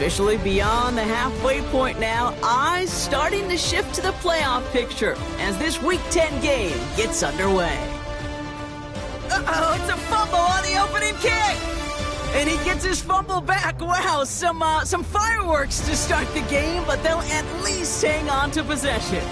Officially beyond the halfway point now, eyes starting to shift to the playoff picture as this Week 10 game gets underway. Uh-oh, it's a fumble on the opening kick! And he gets his fumble back. Wow, some fireworks to start the game, but they'll at least hang on to possession.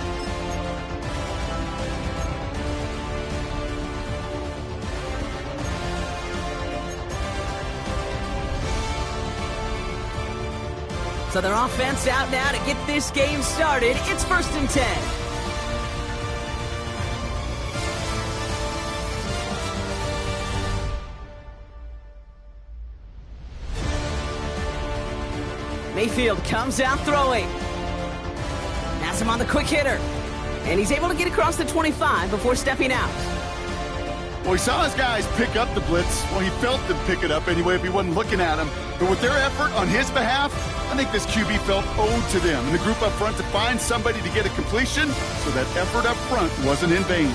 So their offense out now to get this game started. It's 1st and 10. Mayfield comes out throwing. Has him on the quick hitter. And he's able to get across the 25 before stepping out. Well, he saw his guys pick up the blitz. Well, he felt them pick it up anyway if he wasn't looking at him. But with their effort on his behalf, I think this QB felt owed to them and the group up front to find somebody to get a completion, so that effort up front wasn't in vain.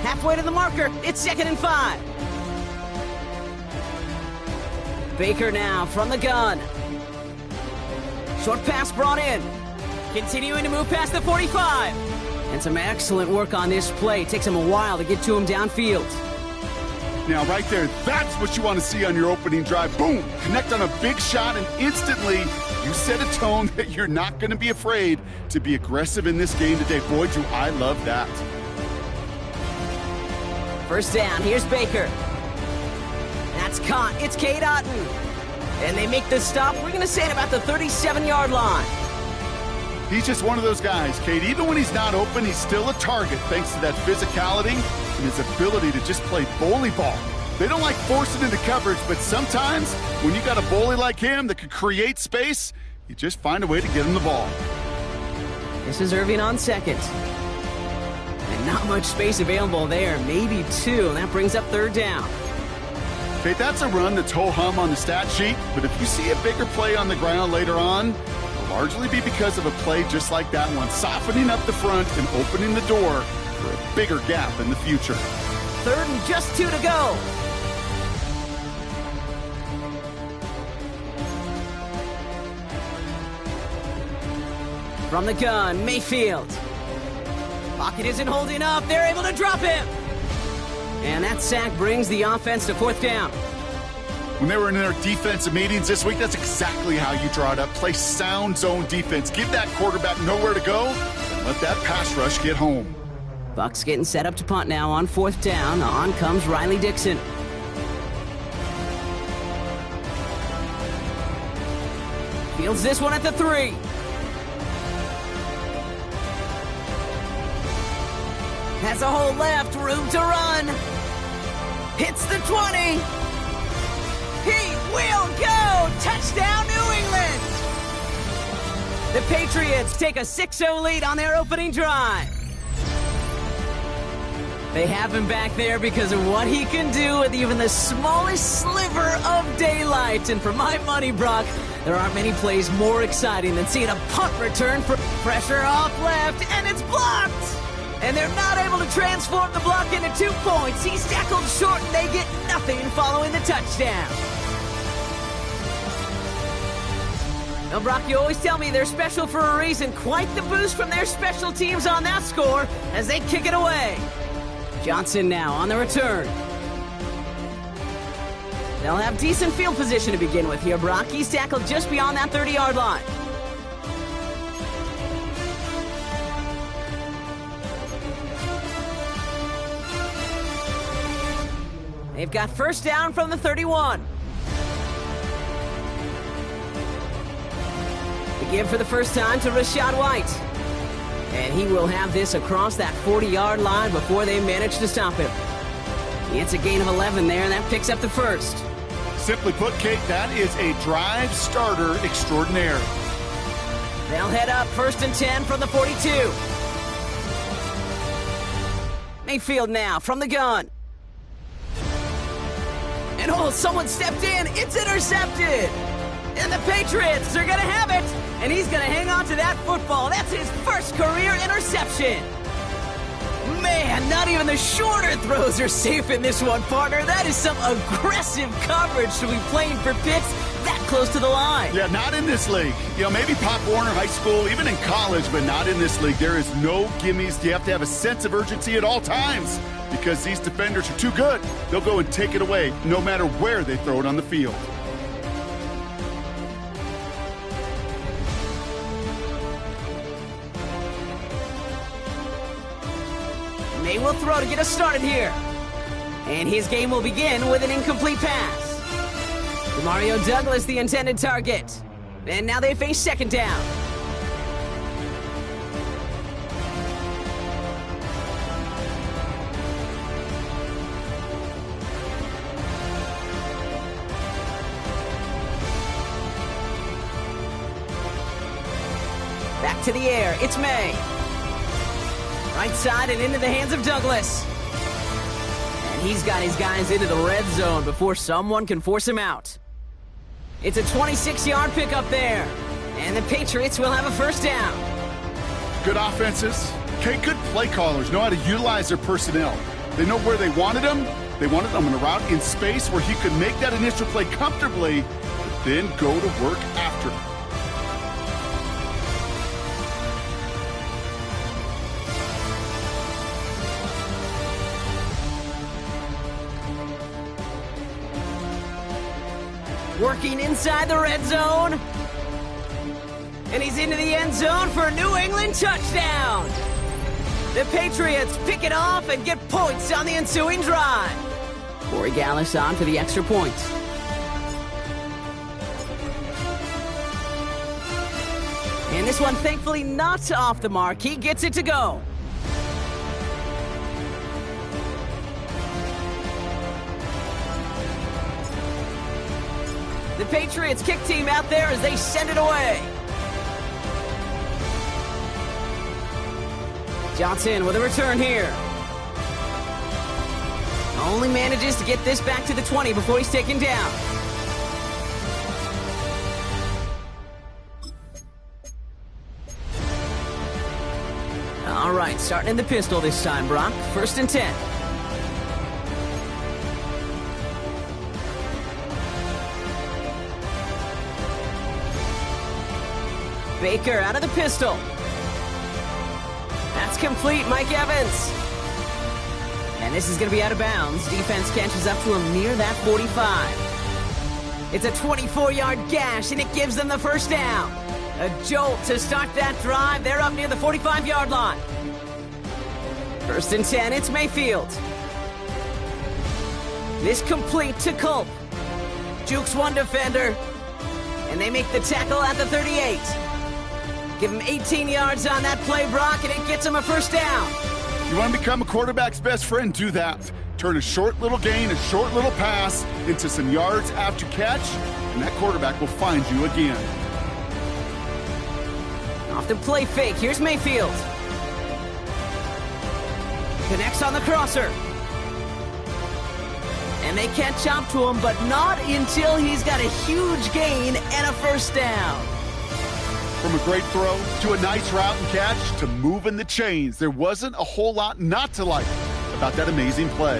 Halfway to the marker, it's 2nd and 5. Baker now from the gun. Short pass brought in. Continuing to move past the 45. And some excellent work on this play. Takes him a while to get to him downfield. Now, right there, that's what you want to see on your opening drive. Boom! Connect on a big shot, and instantly you set a tone that you're not going to be afraid to be aggressive in this game today. Boy, do I love that. First down, here's Baker. That's caught. It's Cade Otton. And they make the stop, we're going to say, at about the 37-yard line. He's just one of those guys, Cade. Even when he's not open, he's still a target thanks to that physicality and his ability to just play bully ball. They don't like forcing into coverage, but sometimes when you got a bully like him that could create space, you just find a way to get him the ball. This is Irving on second. And not much space available there, maybe two, and that brings up 3rd down. Okay, that's a run that's ho-hum on the stat sheet, but if you see a bigger play on the ground later on, it'll largely be because of a play just like that one, softening up the front and opening the door for a bigger gap in the future. 3rd and just 2 to go. From the gun, Mayfield. Pocket isn't holding up. They're able to drop him. And that sack brings the offense to 4th down. When they were in their defensive meetings this week, that's exactly how you draw it up. Play sound zone defense. Give that quarterback nowhere to go and let that pass rush get home. Bucs getting set up to punt now on 4th down. On comes Riley Dixon. Fields this one at the 3. Has a hole left, room to run. Hits the 20. He will go! Touchdown, New England! The Patriots take a 6-0 lead on their opening drive. They have him back there because of what he can do with even the smallest sliver of daylight. And for my money, Brock, there aren't many plays more exciting than seeing a punt return for pressure off left, and it's blocked! And they're not able to transform the block into 2 points. He's tackled short, and they get nothing following the touchdown. Now, Brock, you always tell me they're special for a reason. Quite the boost from their special teams on that score as they kick it away. Johnson now on the return. They'll have decent field position to begin with here, Brock. He's tackled just beyond that 30-yard line. They've got first down from the 31. The give for the first time to Rachaad White. And he will have this across that 40-yard line before they manage to stop him. It's a gain of 11 there, and that picks up the first. Simply put, Kate, that is a drive starter extraordinaire. They'll head up 1st and 10 from the 42. Mayfield now from the gun. And oh, someone stepped in. It's intercepted. And the Patriots are going to have it. And he's going to hang on to that football. That's his first career interception. man, not even the shorter throws are safe in this one, partner. That is some aggressive coverage to be playing for Pitts that close to the line. Yeah, not in this league. You know, maybe Pop Warner, high school, even in college, but not in this league. There is no gimmies. You have to have a sense of urgency at all times because these defenders are too good. They'll go and take it away no matter where they throw it on the field. May will throw to get us started here. And his game will begin with an incomplete pass. Mario Douglas, the intended target. And now they face second down. Back to the air, it's May. Right side and into the hands of Douglas. And he's got his guys into the red zone before someone can force him out. It's a 26-yard pickup there. And the Patriots will have a first down. Good offenses. Okay, good play callers know how to utilize their personnel. They know where they wanted them. They wanted them in a route in space where he could make that initial play comfortably, but then go to work after. Working inside the red zone. And he's into the end zone for a New England touchdown. The Patriots pick it off and get points on the ensuing drive. Corey Gallus on for the extra point. And this one thankfully not off the mark. He gets it to go. The Patriots kick team out there as they send it away. Johnson with a return here. Only manages to get this back to the 20 before he's taken down. All right, starting in the pistol this time, Brock. 1st and 10. Baker out of the pistol. That's complete, Mike Evans. And this is going to be out of bounds. Defense catches up to him near that 45. It's a 24-yard gash, and it gives them the first down. A jolt to start that drive. They're up near the 45-yard line. 1st and 10, it's Mayfield. This complete to Culp. Jukes one defender, and they make the tackle at the 38. Give him 18 yards on that play, Brock, and it gets him a first down. You want to become a quarterback's best friend? Do that. Turn a short little gain, a short little pass into some yards after catch, and that quarterback will find you again. Off the play fake, here's Mayfield. Connects on the crosser. And they catch up to him, but not until he's got a huge gain and a first down. From a great throw to a nice route and catch to moving the chains, there wasn't a whole lot not to like about that amazing play.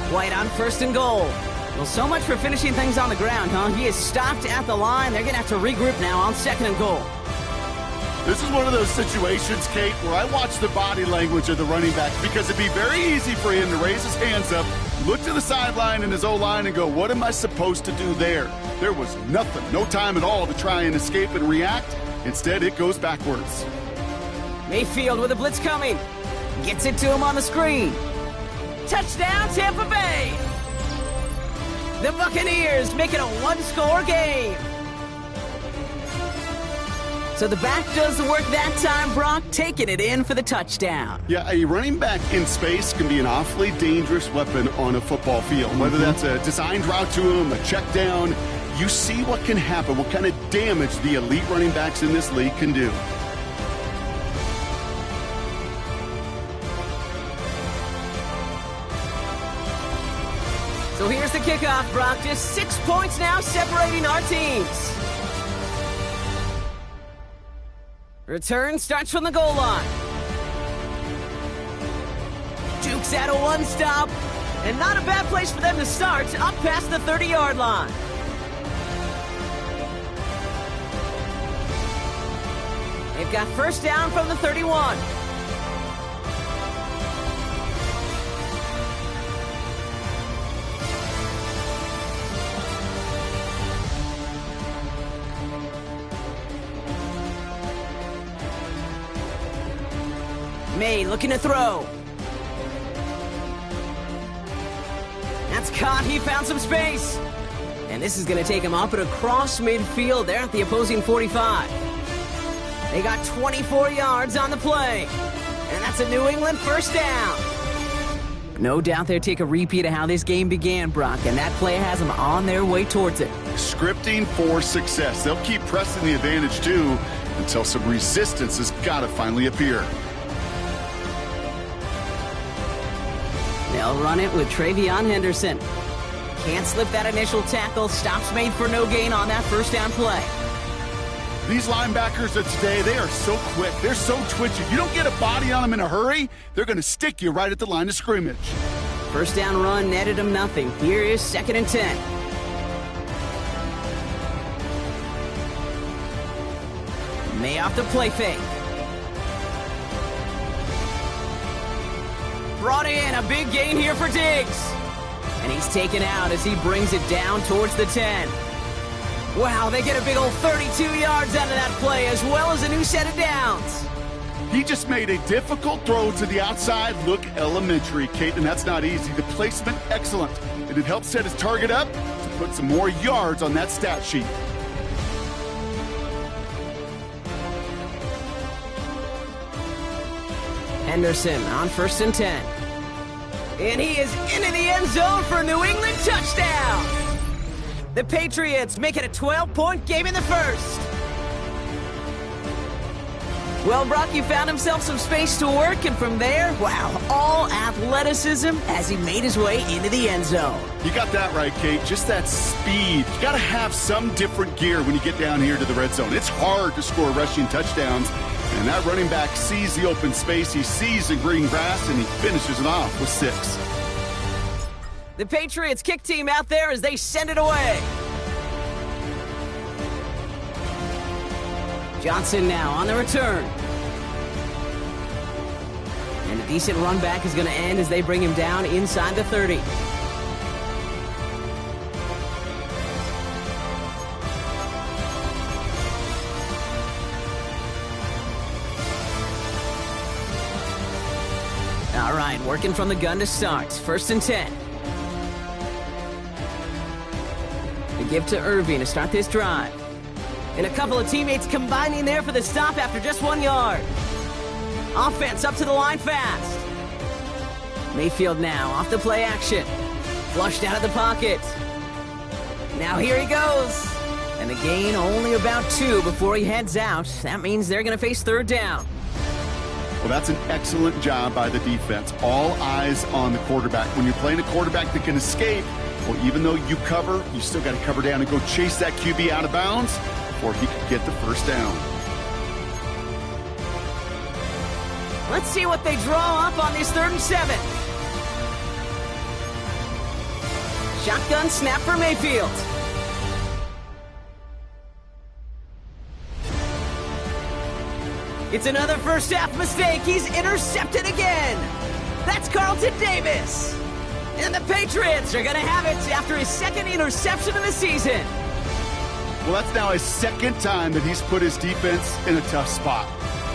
White on 1st and goal. Well, so much for finishing things on the ground, huh? He is stopped at the line. They're going to have to regroup now on 2nd and goal. This is one of those situations, Kate, where I watch the body language of the running back because it'd be very easy for him to raise his hands up, look to the sideline in his O-line and go, what am I supposed to do there? There was nothing, no time at all to try and escape and react. Instead, it goes backwards. Mayfield with a blitz coming. Gets it to him on the screen. Touchdown, Tampa Bay! The Buccaneers make it a one-score game. So the back does the work that time, Brock, taking it in for the touchdown. Yeah, a running back in space can be an awfully dangerous weapon on a football field. Whether that's a designed route to him, a check down, you see what can happen, what kind of damage the elite running backs in this league can do. So here's the kickoff, Brock. Just 6 points now separating our teams. Return starts from the goal line. Dukes out of one stop. And not a bad place for them to start, up past the 30-yard line. They've got first down from the 31. May looking to throw. That's caught. He found some space. And this is going to take him up and across midfield there at the opposing 45. They got 24 yards on the play. And that's a New England first down. No doubt they'll take a repeat of how this game began, Brock, and that play has them on their way towards it. Scripting for success. They'll keep pressing the advantage, too, until some resistance has got to finally appear. They'll run it with Travion Henderson. Can't slip that initial tackle. Stops made for no gain on that first down play. These linebackers of today, they are so quick. They're so twitchy. You don't get a body on them in a hurry, they're going to stick you right at the line of scrimmage. First down run netted them nothing. Here is 2nd and 10. May off the play fake. Brought in, a big gain here for Diggs. And he's taken out as he brings it down towards the 10. Wow, they get a big old 32 yards out of that play, as well as a new set of downs. He just made a difficult throw to the outside look elementary, Kate, and that's not easy. The placement, excellent. And it helps set his target up to put some more yards on that stat sheet. Henderson on 1st and 10. And he is into the end zone for a New England touchdown. The Patriots make it a 12-point game in the first. Well, Brock, he found himself some space to work, and from there, wow, all athleticism as he made his way into the end zone. You got that right, Kate. Just that speed. You got to have some different gear when you get down here to the red zone. It's hard to score rushing touchdowns. And that running back sees the open space, he sees the green grass, and he finishes it off with 6. The Patriots kick team out there as they send it away. Johnson now on the return. And a decent run back is going to end as they bring him down inside the 30. All right, working from the gun to start. 1st and 10. They give to Irving to start this drive. And a couple of teammates combining there for the stop after just 1 yard. Offense up to the line fast. Mayfield now off the play action. Flushed out of the pocket. Now here he goes. And the gain only about 2 before he heads out. That means they're going to face 3rd down. Well, that's an excellent job by the defense. All eyes on the quarterback. When you're playing a quarterback that can escape, well, even though you cover, you still got to cover down and go chase that QB out of bounds before he could get the first down. Let's see what they draw up on this 3rd and 7. Shotgun snap for Mayfield. It's another first half mistake. He's intercepted again. That's Carlton Davis. And the Patriots are going to have it after his 2nd interception of the season. Well, that's now his 2nd time that he's put his defense in a tough spot.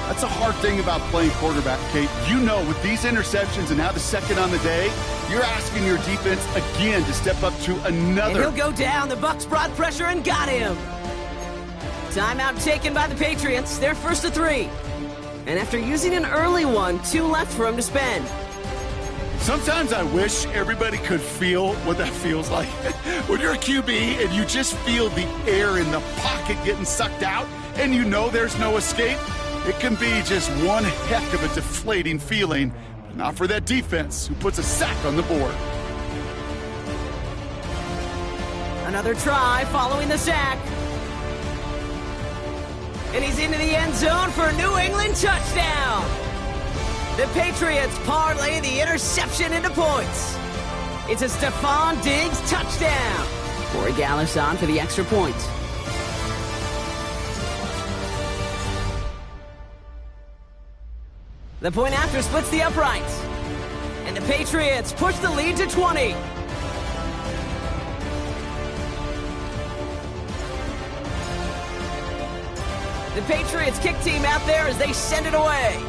That's a hard thing about playing quarterback, Kate. You know, with these interceptions and now the 2nd on the day, you're asking your defense again to step up to another. And he'll go down. The Bucs brought pressure and got him. Timeout taken by the Patriots. They're 1st and 3. And after using an early one, 2 left for him to spend. Sometimes I wish everybody could feel what that feels like. When you're a QB and you just feel the air in the pocket getting sucked out and you know there's no escape, it can be just one heck of a deflating feeling. But not for that defense who puts a sack on the board. Another try following the sack. And he's into the end zone for a New England touchdown. The Patriots parlay the interception into points. It's a Stephon Diggs touchdown. Corey Gallis on for the extra point. The point after splits the uprights. And the Patriots push the lead to 20. The Patriots kick team out there as they send it away.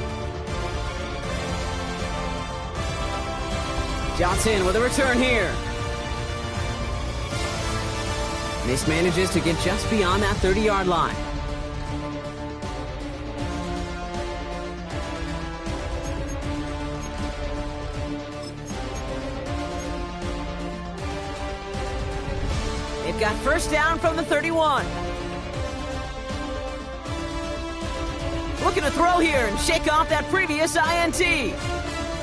Johnson with a return here. This manages to get just beyond that 30-yard line. They've got first down from the 31. Looking to throw here and shake off that previous INT.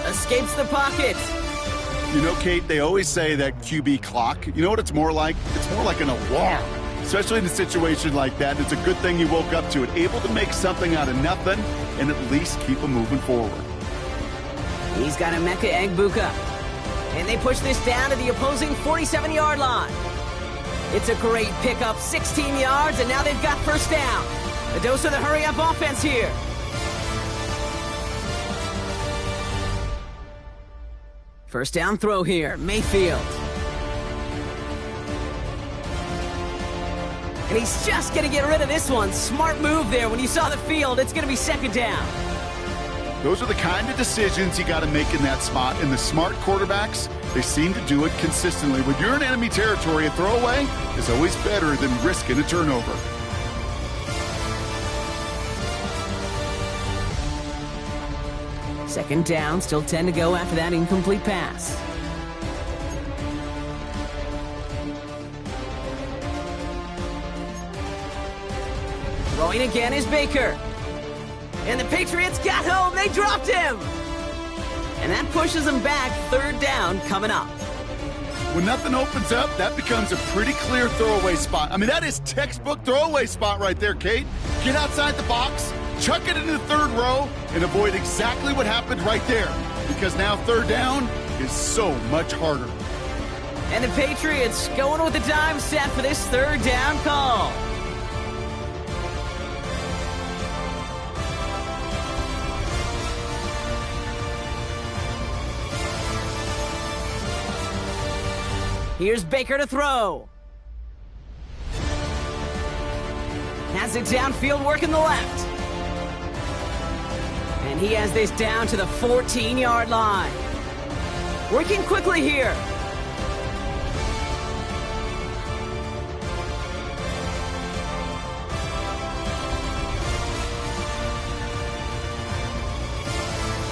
Escapes the pocket. You know, Kate, they always say that QB clock. You know what it's more like? It's more like an alarm, especially in a situation like that. It's a good thing he woke up to it, able to make something out of nothing and at least keep him moving forward. He's got Emeka Egbuka. And they push this down to the opposing 47-yard line. It's a great pickup, 16 yards, and now they've got first down. A dose of the hurry-up offense here. First down throw here, Mayfield. And he's just going to get rid of this one. Smart move there. When you saw the field, it's going to be second down. Those are the kind of decisions you got to make in that spot. And the smart quarterbacks, they seem to do it consistently. When you're in enemy territory, a throwaway is always better than risking a turnover. Second down, still 10 to go after that incomplete pass. Throwing again is Baker. And the Patriots got home. They dropped him. And that pushes them back. Third down coming up. When nothing opens up, that becomes a pretty clear throwaway spot. I mean, that is textbook throwaway spot right there, Kate. Get outside the box, chuck it into the third row, and avoid exactly what happened right there. Because now third down is so much harder. And the Patriots going with the dime set for this third down call. Here's Baker to throw. Has it downfield, working the left. And he has this down to the 14-yard line. Working quickly here.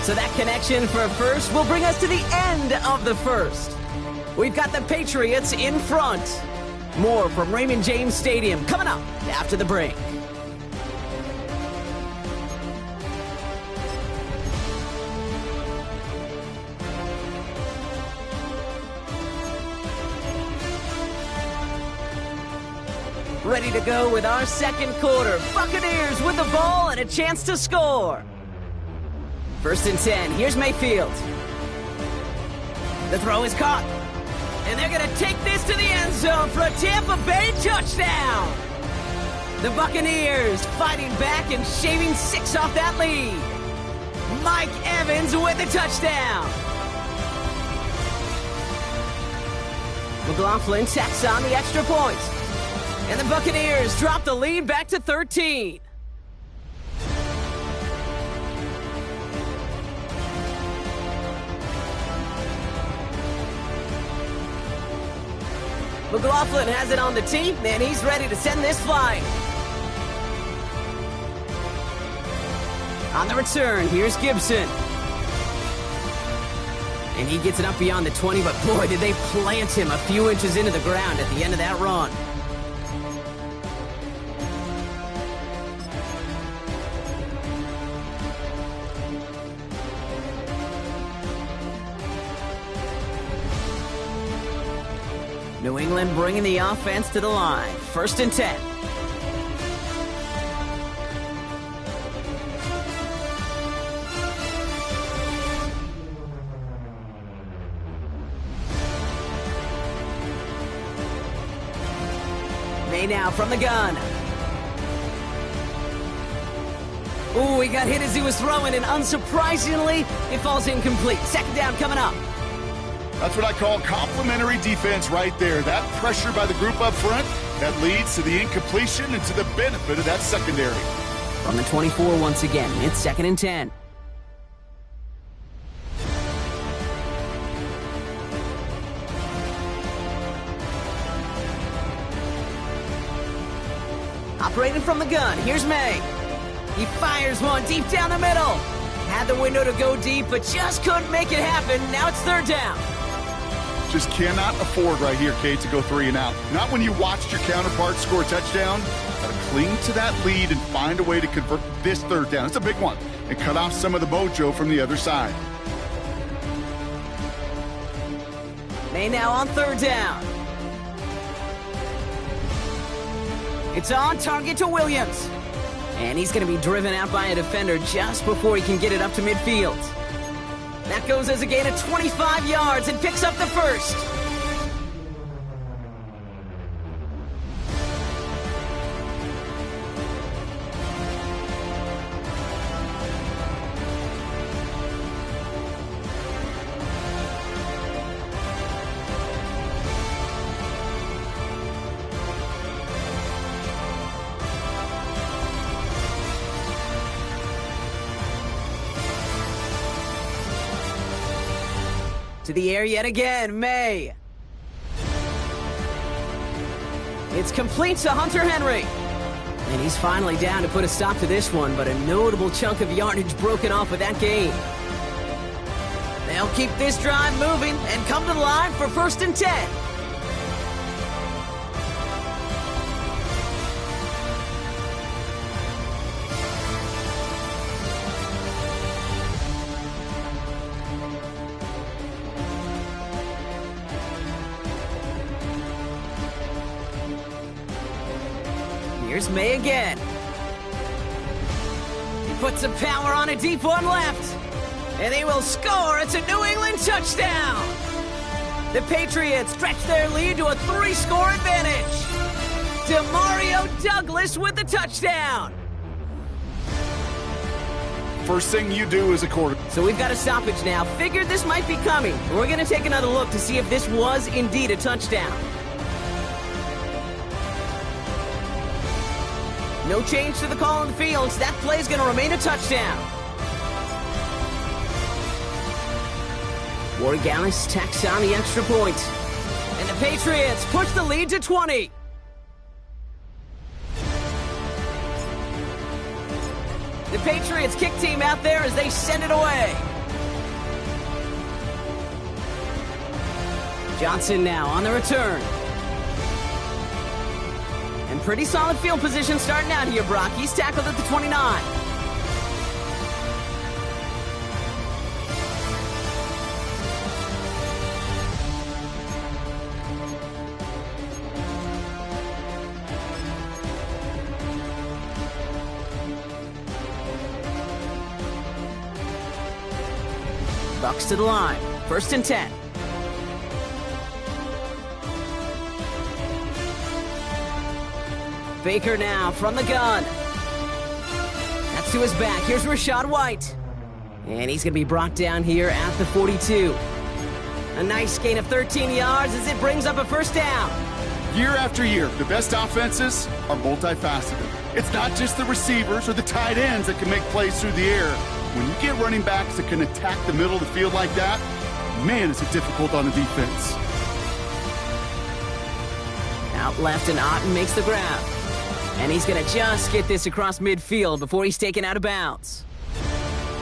So that connection for a first will bring us to the end of the first. We've got the Patriots in front. More from Raymond James Stadium coming up after the break. Ready to go with our second quarter. Buccaneers with the ball and a chance to score. First and 10. Here's Mayfield. The throw is caught. And they're going to take this to the end zone for a Tampa Bay touchdown. The Buccaneers fighting back and shaving 6 off that lead. Mike Evans with the touchdown. McLaughlin tacks on the extra point. And the Buccaneers drop the lead back to 13. McLaughlin has it on the tee, and he's ready to send this flying. On the return, here's Gibson. And he gets it up beyond the 20, but boy, did they plant him a few inches into the ground at the end of that run. New England bringing the offense to the line. First and 10. May now from the gun. Ooh, he got hit as he was throwing, and unsurprisingly, it falls incomplete. Second down coming up. That's what I call complimentary defense right there. That pressure by the group up front, that leads to the incompletion and to the benefit of that secondary. From the 24 once again, it's 2nd and 10. Operating from the gun, here's May. He fires one deep down the middle. Had the window to go deep, but just couldn't make it happen. Now it's 3rd down. Just cannot afford right here, Kate, to go 3 and out. Not when you watched your counterpart score a touchdown. Got to cling to that lead and find a way to convert this 3rd down. It's a big one. And cut off some of the mojo from the other side. May now on 3rd down. It's on target to Williams. And he's going to be driven out by a defender just before he can get it up to midfield. That goes as a gain of 25 yards and picks up the 1st. To the air yet again, May. It's complete to Hunter Henry. And he's finally down to put a stop to this one, but a notable chunk of yardage broken off with that gain. They'll keep this drive moving and come to the line for 1st and 10. Here's May again. He puts some power on a deep one left. And they will score. It's a New England touchdown. The Patriots stretch their lead to a 3-score advantage. Demario Douglas with the touchdown. First thing you do as a quarterback. So we've got a stoppage now. Figured this might be coming. We're going to take another look to see if this was indeed a touchdown. No change to the call on the field, so that play is going to remain a touchdown. Wargalis tacks on the extra point. And the Patriots push the lead to 20. The Patriots kick team out there as they send it away. Johnson now on the return. And pretty solid field position starting out here, Brock. He's tackled at the 29. Bucks to the line. 1st and 10. Baker now from the gun. That's to his back. Here's Rachaad White. And he's going to be brought down here at the 42. A nice gain of 13 yards as it brings up a 1st down. Year after year, the best offenses are multifaceted. It's not just the receivers or the tight ends that can make plays through the air. When you get running backs that can attack the middle of the field like that, man, is it difficult on the defense. Out left, and Otten makes the grab. And he's going to just get this across midfield before he's taken out of bounds.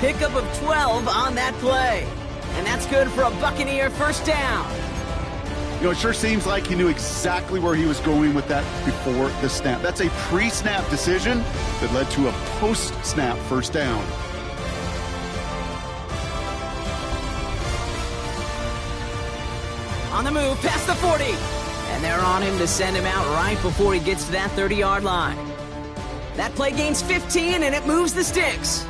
Pickup of 12 on that play. And that's good for a Buccaneer 1st down. You know, it sure seems like he knew exactly where he was going with that before the snap. That's a pre-snap decision that led to a post-snap 1st down. On the move, past the 40. And they're on him to send him out right before he gets to that 30-yard line. That play gains 15, and it moves the sticks.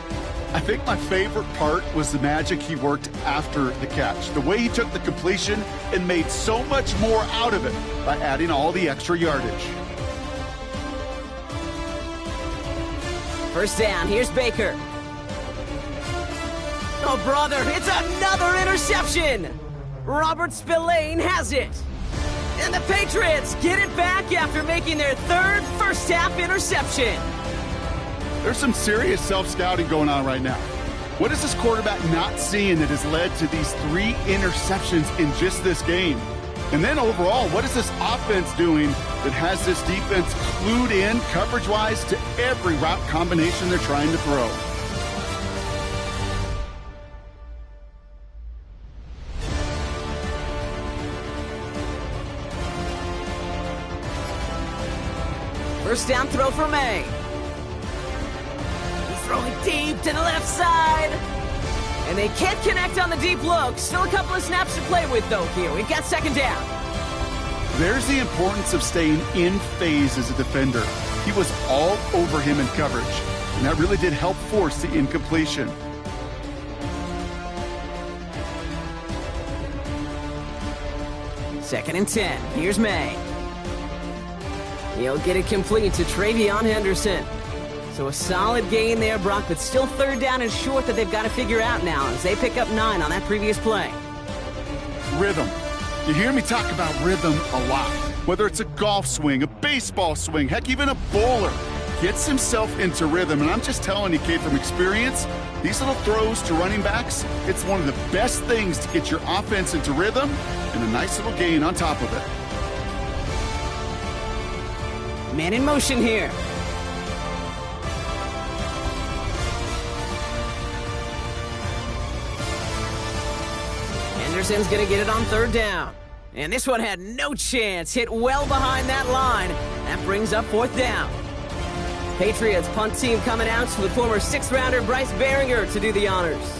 I think my favorite part was the magic he worked after the catch. The way he took the completion and made so much more out of it by adding all the extra yardage. First down, here's Baker. Oh, brother, it's another interception! Robert Spillane has it. And the Patriots get it back after making their third first-half interception. There's some serious self-scouting going on right now. What is this quarterback not seeing that has led to these 3 interceptions in just this game? And then overall, what is this offense doing that has this defense clued in coverage-wise to every route combination they're trying to throw? First down throw for May. He's throwing deep to the left side. And they can't connect on the deep look. Still a couple of snaps to play with, though, here. We've got second down. There's the importance of staying in phase as a defender. He was all over him in coverage, and that really did help force the incompletion. Second and 10. Here's May. He'll get it complete to Travion Henderson. So a solid gain there, Brock, but still third down and short that they've got to figure out now as they pick up 9 on that previous play. Rhythm. You hear me talk about rhythm a lot. Whether it's a golf swing, a baseball swing, heck, even a bowler gets himself into rhythm. And I'm just telling you, Kate, from experience, these little throws to running backs, it's one of the best things to get your offense into rhythm and a nice little gain on top of it. Man in motion here. Henderson's going to get it on third down. And this one had no chance. Hit well behind that line. That brings up fourth down. Patriots punt team coming out with former 6th-rounder Bryce Baringer to do the honors.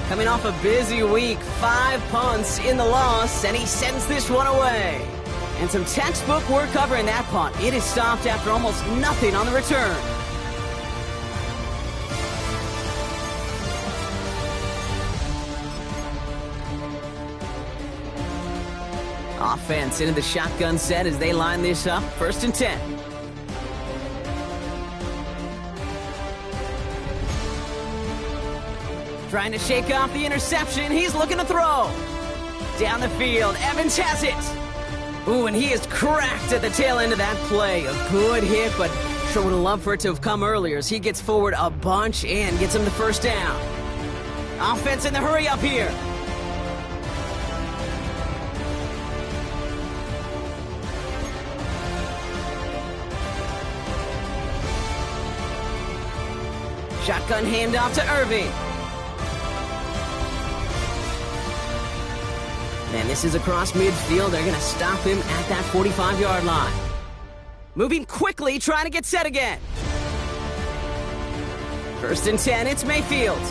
Coming off a busy week, 5 punts in the loss, and he sends this one away. And some textbook work covering that punt. It is stopped after almost nothing on the return. Offense into the shotgun set as they line this up. First and 10. Trying to shake off the interception. He's looking to throw. Down the field, Evans has it. Ooh, and he is cracked at the tail end of that play. A good hit, but sure would have loved for it to have come earlier as he gets forward a bunch and gets him the first down. Offense in the hurry up here. Shotgun handoff to Irving. And this is across midfield. They're going to stop him at that 45-yard line. Moving quickly, trying to get set again. First and 10, it's Mayfield.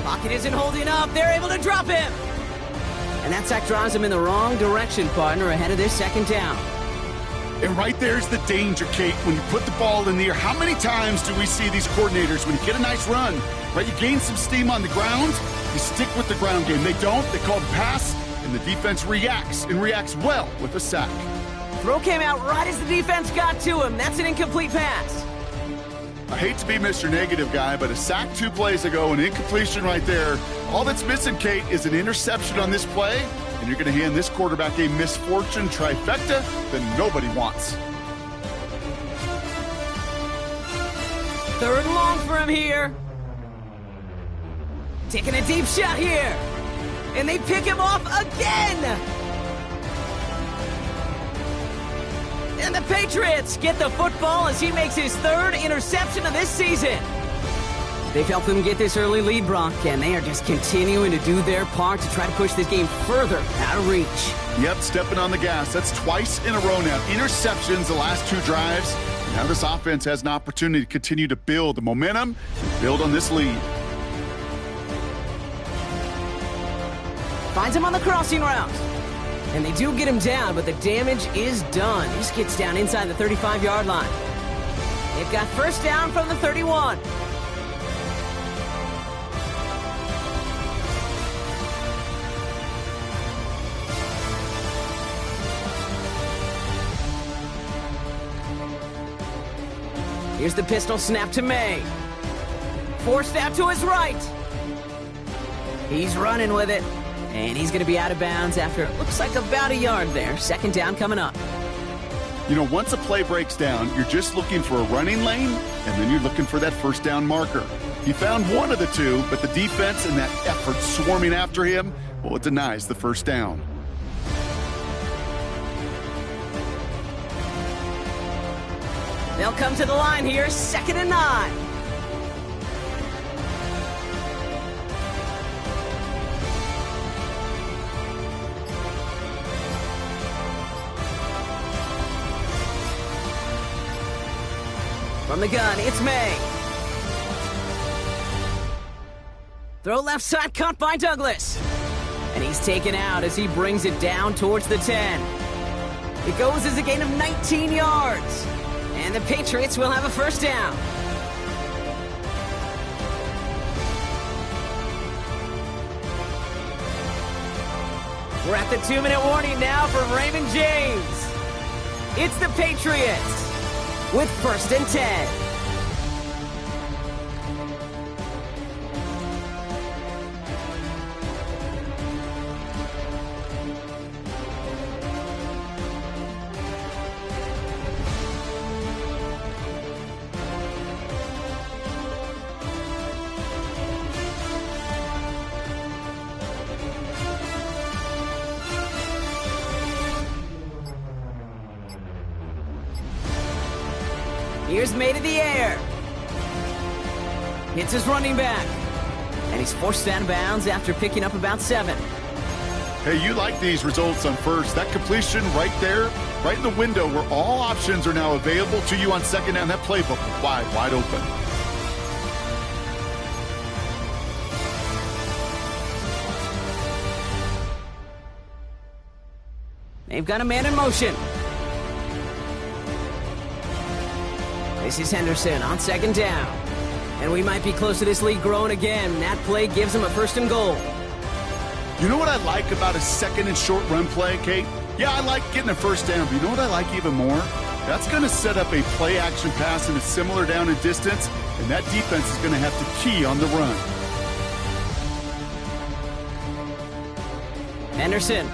Pocket isn't holding up. They're able to drop him. And that sack drives him in the wrong direction, partner, ahead of this second down. And right there's the danger, Kate, when you put the ball in the air. How many times do we see these coordinators, when you get a nice run, right, you gain some steam on the ground, you stick with the ground game. They don't, they call the pass, and the defense reacts, and reacts well with a sack. Throw came out right as the defense got to him. That's an incomplete pass. I hate to be Mr. Negative guy, but a sack 2 plays ago, an incompletion right there. All that's missing, Kate, is an interception on this play, and you're going to hand this quarterback a misfortune trifecta that nobody wants. Third and long for him here. Taking a deep shot here. And they pick him off again. And the Patriots get the football as he makes his 3rd interception of this season. They've helped them get this early lead, Brock, and they are just continuing to do their part to try to push this game further out of reach. Yep, stepping on the gas. That's twice in a row now. Interceptions the last 2 drives. Now this offense has an opportunity to continue to build the momentum and build on this lead. Finds him on the crossing route. And they do get him down, but the damage is done. He just gets down inside the 35-yard line. They've got first down from the 31. Here's the pistol snap to May. Forced out to his right. He's running with it. And he's going to be out of bounds after it looks like about a yard there. Second down coming up. You know, once a play breaks down, you're just looking for a running lane, and then you're looking for that first down marker. He found one of the two, but the defense and that effort swarming after him, well, it denies the first down. They'll come to the line here, 2nd and 9. From the gun, it's May. Throw left side, caught by Douglas. And he's taken out as he brings it down towards the 10. It goes as a gain of 19 yards. And the Patriots will have a first down. We're at the 2-minute warning now for Raymond James. It's the Patriots with 1st and 10. Here's May to the air. Hits his running back. And he's forced out of bounds after picking up about 7. Hey, you like these results on first. That completion right there, right in the window where all options are now available to you on second down. That playbook wide open. They've got a man in motion. This is Henderson on 2nd down. And we might be close to this lead growing again. That play gives him a 1st and goal. You know what I like about a 2nd and short run play, Kate? Yeah, I like getting a first down, but you know what I like even more? That's going to set up a play action pass in a similar down and distance, and that defense is going to have to key on the run. Henderson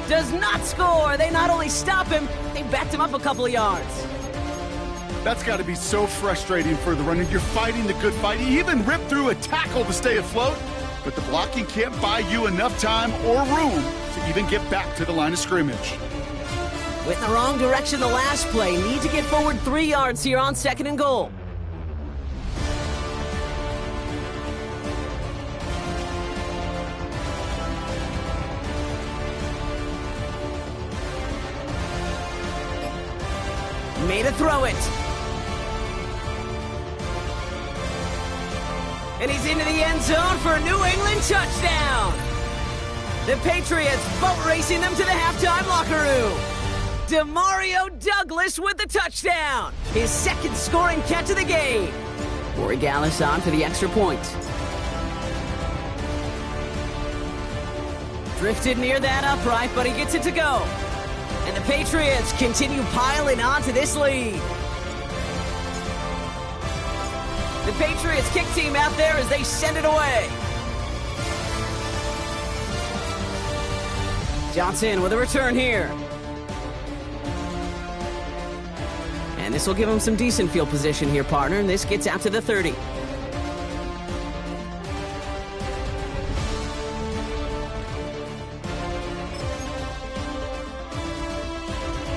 does not score. They not only stop him, they backed him up a couple of yards. That's got to be so frustrating for the runner. You're fighting the good fight. He even ripped through a tackle to stay afloat, but the blocking can't buy you enough time or room to even get back to the line of scrimmage. Went in the wrong direction the last play. Need to get forward 3 yards here on 2nd and goal. Made to throw it. And he's into the end zone for a New England touchdown. The Patriots boat racing them to the halftime locker room. Demario Douglas with the touchdown. His 2nd scoring catch of the game. Corey Gallis on for the extra point. Drifted near that upright, but he gets it to go. And the Patriots continue piling onto this lead. The Patriots kick team out there as they send it away. Johnson with a return here. And this will give him some decent field position here, partner. And this gets out to the 30.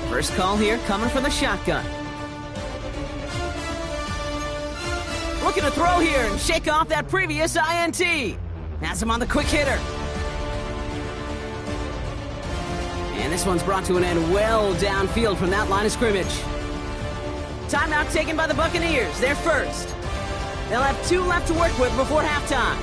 First call here coming from the shotgun. Looking to throw here and shake off that previous INT. Has him on the quick hitter. And this one's brought to an end well downfield from that line of scrimmage. Timeout taken by the Buccaneers. They're first. They'll have 2 left to work with before halftime.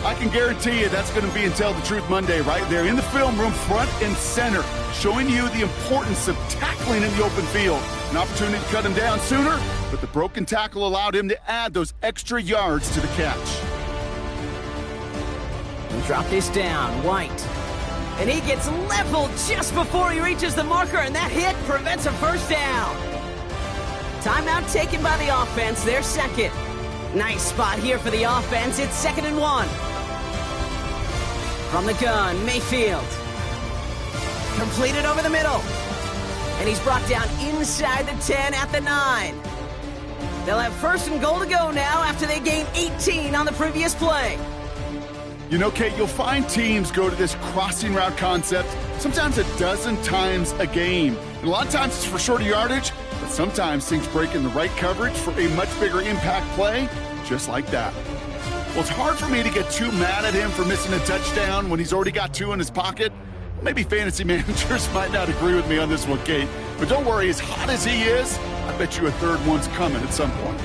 I can guarantee you that's going to be in Tell the Truth Monday right there in the film room, front and center, showing you the importance of tackling in the open field. An opportunity to cut him down sooner, but the broken tackle allowed him to add those extra yards to the catch. He'll drop this down, White. And he gets leveled just before he reaches the marker, and that hit prevents a first down. Timeout taken by the offense, their second. Nice spot here for the offense. It's 2nd and 1. From the gun, Mayfield. Completed over the middle. And he's brought down inside the 10 at the 9. They'll have 1st and goal to go now after they gained 18 on the previous play. You know, Kate, you'll find teams go to this crossing route concept sometimes a dozen times a game. And a lot of times it's for shorter yardage, but sometimes things break in the right coverage for a much bigger impact play, just like that. Well, it's hard for me to get too mad at him for missing a touchdown when he's already got 2 in his pocket. Maybe fantasy managers might not agree with me on this one, Kate. But don't worry, as hot as he is, I bet you a 3rd one's coming at some point.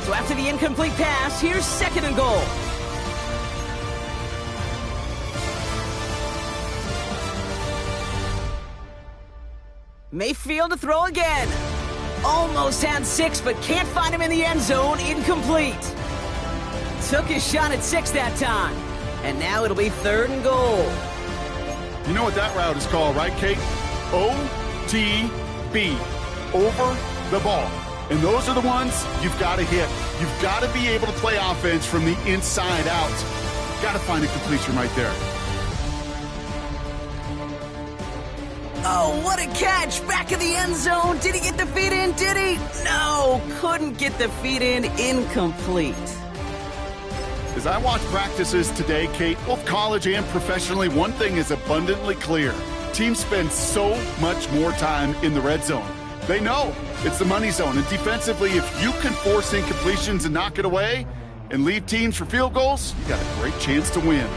So after the incomplete pass, here's 2nd and goal. Mayfield to throw again. Almost had 6, but can't find him in the end zone. Incomplete. Took his shot at 6 that time. And now it'll be 3rd and goal. You know what that route is called, right, Kate? OTB. Over the ball. And those are the ones you've got to hit. You've got to be able to play offense from the inside out. Got to find a completion right there. Oh, what a catch! Back in the end zone. Did he get the feet in? Did he? No, couldn't get the feet in. Incomplete. As I watch practices today, Kate, both college and professionally, one thing is abundantly clear. Teams spend so much more time in the red zone. They know it's the money zone. And defensively, if you can force incompletions and knock it away and leave teams for field goals, you got a great chance to win.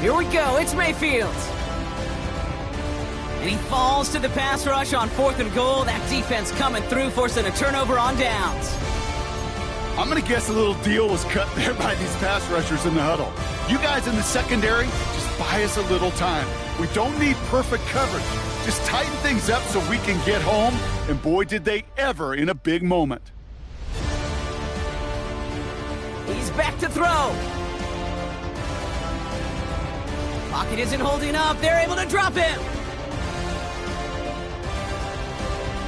Here we go. It's Mayfield. And he falls to the pass rush on 4th and goal. That defense coming through, forcing a turnover on downs. I'm going to guess a little deal was cut there by these pass rushers in the huddle. You guys in the secondary, just buy us a little time. We don't need perfect coverage. Just tighten things up so we can get home. And boy, did they ever in a big moment. He's back to throw. Pocket isn't holding up. They're able to drop him.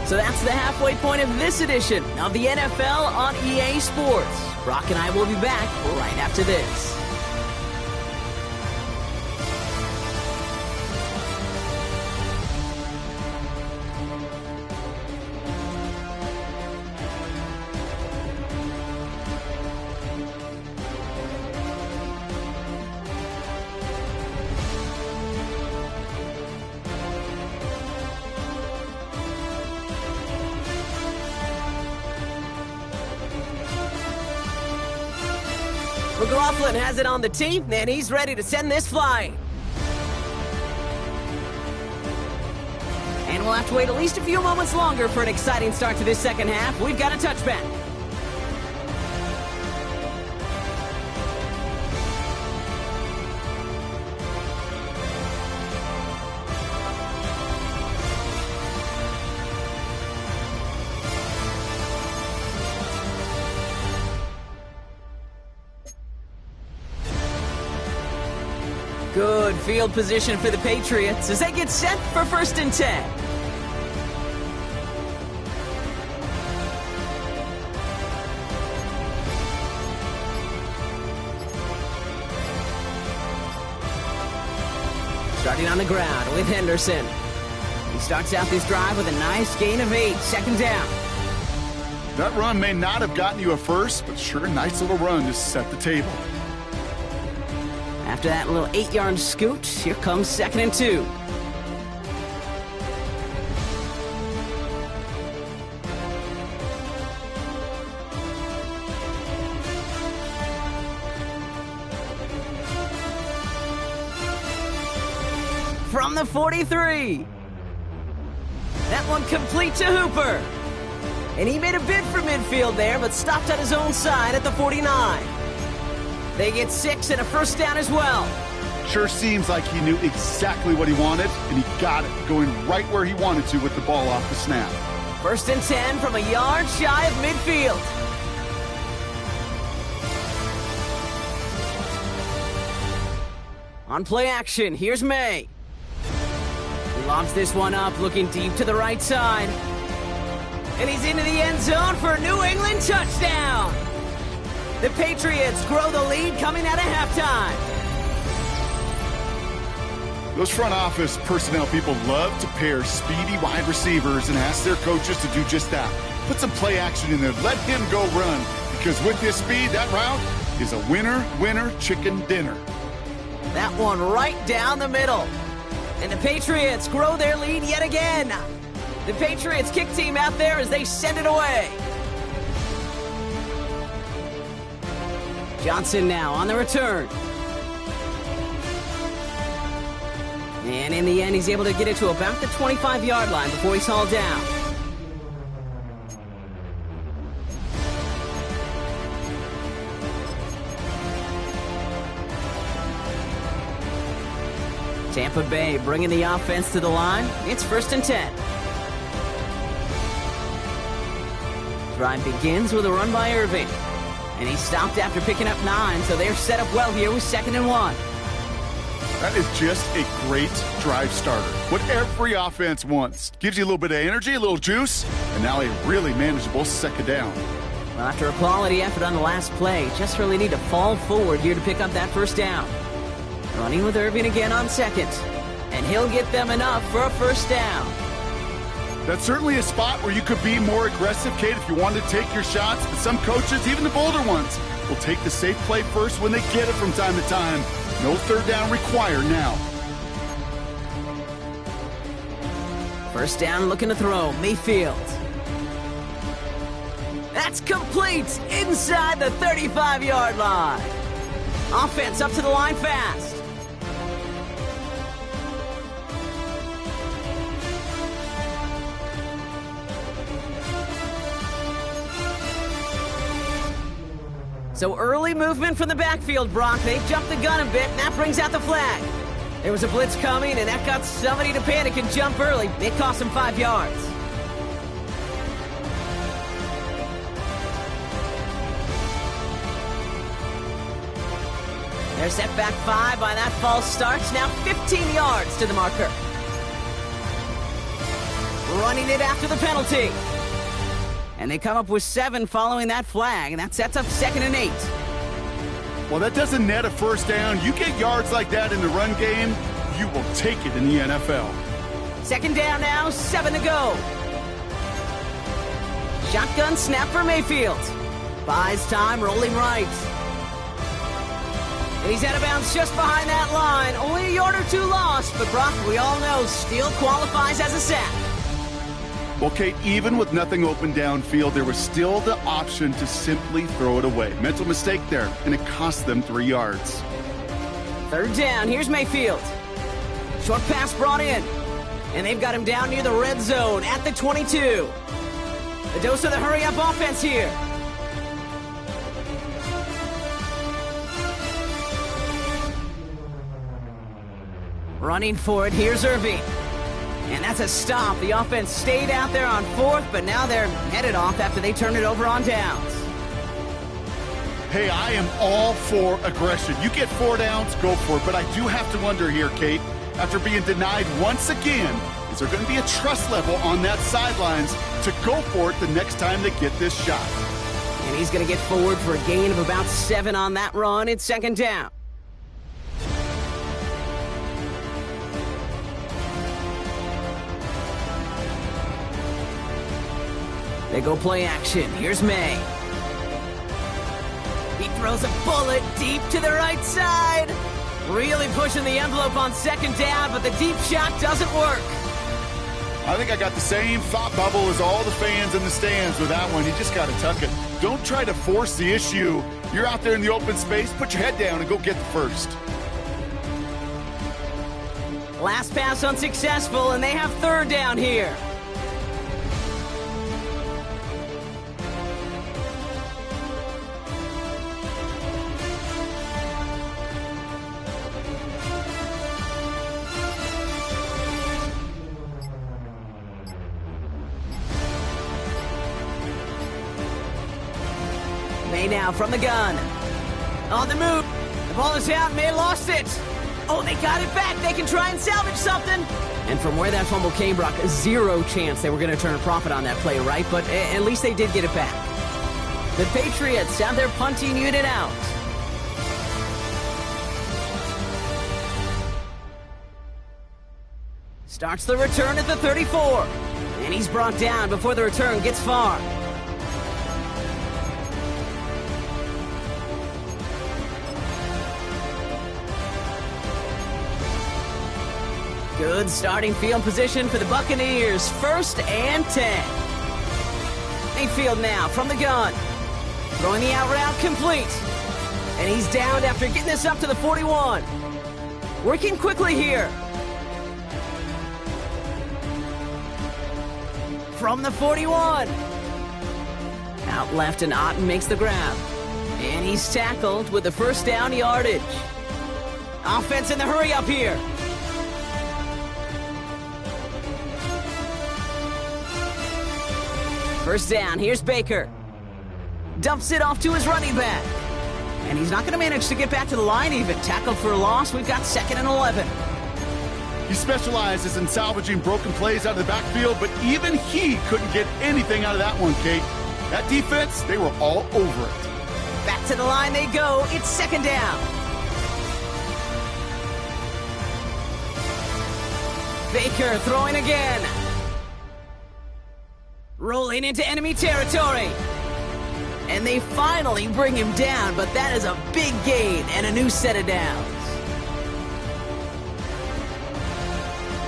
So that's the halfway point of this edition of the NFL on EA Sports. Brock and I will be back right after this. McLaughlin has it on the tee, and he's ready to send this flying. And we'll have to wait at least a few moments longer for an exciting start to this second half. We've got a touchback. Good field position for the Patriots as they get set for 1st and 10. Starting on the ground with Henderson. He starts out this drive with a nice gain of 8, 2nd down. That run may not have gotten you a first, but sure, nice little run to set the table. After that little 8-yard scoot, here comes 2nd and 2. From the 43. That one complete to Hooper. And he made a bid for midfield there, but stopped on his own side at the 49. They get 6 and a 1st down as well. Sure seems like he knew exactly what he wanted, and he got it, going right where he wanted to with the ball off the snap. 1st and 10 from a yard shy of midfield. On play action, here's May. He lobs this one up, looking deep to the right side. And he's into the end zone for a New England touchdown. The Patriots grow the lead coming out of halftime. Those front office personnel people love to pair speedy wide receivers and ask their coaches to do just that. Put some play action in there. Let him go run. Because with his speed, that route is a winner, winner, chicken dinner. That one right down the middle. And the Patriots grow their lead yet again. The Patriots kick team out there as they send it away. Johnson now on the return. And in the end, he's able to get it to about the 25-yard line before he's hauled down. Tampa Bay bringing the offense to the line. It's 1st and 10. Drive begins with a run by Irving. And he stopped after picking up 9, so they're set up well here with 2nd and 1. That is just a great drive starter. What every offense wants. Gives you a little bit of energy, a little juice, and now a really manageable 2nd down. Well, after a quality effort on the last play, just really need to fall forward here to pick up that 1st down. Running with Irving again on 2nd. And he'll get them enough for a 1st down. That's certainly a spot where you could be more aggressive, Kate, if you wanted to take your shots. But some coaches, even the bolder ones, will take the safe play first when they get it from time to time. No 3rd down required now. 1st down looking to throw. Mayfield. That's complete inside the 35-yard line. Offense up to the line fast. So early movement from the backfield, Brock. They jumped the gun a bit, and that brings out the flag. There was a blitz coming, and that got somebody to panic and jump early. It cost them 5 yards. They're set back 5 by that false start. Now 15 yards to the marker. Running it after the penalty. And they come up with 7 following that flag, and that sets up 2nd and 8. Well, that doesn't net a 1st down. You get yards like that in the run game, you will take it in the NFL. 2nd down now, 7 to go. Shotgun snap for Mayfield. Buys time, rolling right. And he's out of bounds just behind that line. Only a yard or 2 lost, but Brock, we all know, still qualifies as a sack. Well, Kate, even with nothing open downfield, there was still the option to simply throw it away. Mental mistake there, and it cost them 3 yards. 3rd down, here's Mayfield. Short pass brought in. And they've got him down near the red zone at the 22. A dose of the hurry-up offense here. Running for it, here's Irving. And that's a stop. The offense stayed out there on 4th, but now they're headed off after they turn it over on downs. Hey, I am all for aggression. You get 4 downs, go for it. But I do have to wonder here, Kate, after being denied once again, is there going to be a trust level on that sidelines to go for it the next time they get this shot? And he's going to get forward for a gain of about 7 on that run. It's 2nd down. They go play action. Here's May. He throws a bullet deep to the right side. Really pushing the envelope on 2nd down, but the deep shot doesn't work. I think I got the same thought bubble as all the fans in the stands with that one. You just got to tuck it. Don't try to force the issue. You're out there in the open space. Put your head down and go get the 1st. Last pass unsuccessful, and they have 3rd down here. May now from the gun. On the move. The ball is out. May lost it. Oh, they got it back. They can try and salvage something. And from where that fumble came, Brock, zero chance they were going to turn a profit on that play, right? But at least they did get it back. The Patriots have their punting unit out. Starts the return at the 34. And he's brought down before the return gets far. Good starting field position for the Buccaneers. 1st and 10. Mayfield now from the gun. Throwing the out route complete. And he's downed after getting this up to the 41. Working quickly here. From the 41. Out left, and Otten makes the grab. And he's tackled with the 1st down yardage. Offense in the hurry up here. First down, here's Baker. Dumps it off to his running back. And he's not going to manage to get back to the line even. Tackled for a loss. We've got 2nd and 11. He specializes in salvaging broken plays out of the backfield, but even he couldn't get anything out of that one, Kate. That defense, they were all over it. Back to the line they go. It's 2nd down. Baker throwing again. Rolling into enemy territory. And they finally bring him down, but that is a big gain and a new set of downs.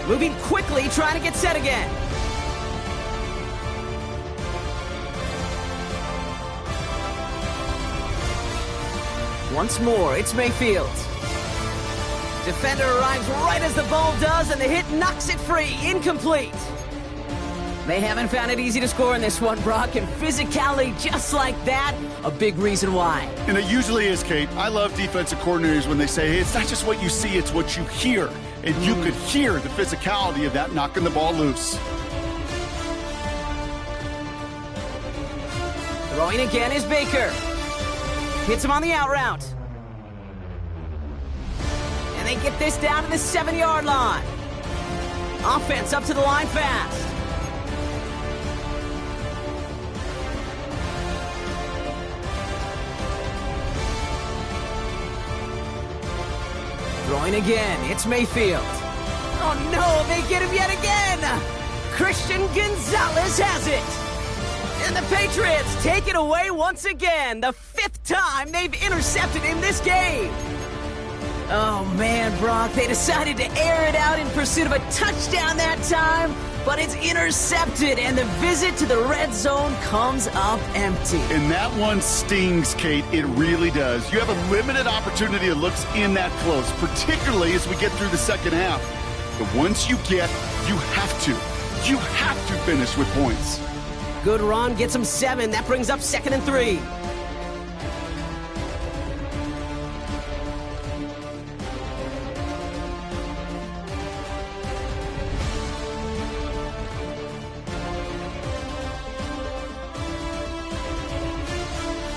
Moving quickly, trying to get set again. Once more, it's Mayfield. Defender arrives right as the ball does, and the hit knocks it free. Incomplete. They haven't found it easy to score in this one, Brock, and physicality just like that, a big reason why. And it usually is, Kate. I love defensive coordinators when they say, hey, it's not just what you see, it's what you hear. And you could hear the physicality of that knocking the ball loose. Throwing again is Baker. Hits him on the out route. And they get this down to the 7-yard line. Offense up to the line fast. Throwing again, it's Mayfield. Oh no, they get him yet again! Christian Gonzalez has it! And the Patriots take it away once again, the 5th time they've intercepted in this game. Oh man, Brock, they decided to air it out in pursuit of a touchdown that time, but it's intercepted, and the visit to the red zone comes up empty. And that one stings, Kate. It really does. You have a limited opportunity that looks in that close, particularly as we get through the 2nd half. But once you get, you have to finish with points. Good run, gets him 7. That brings up 2nd and 3.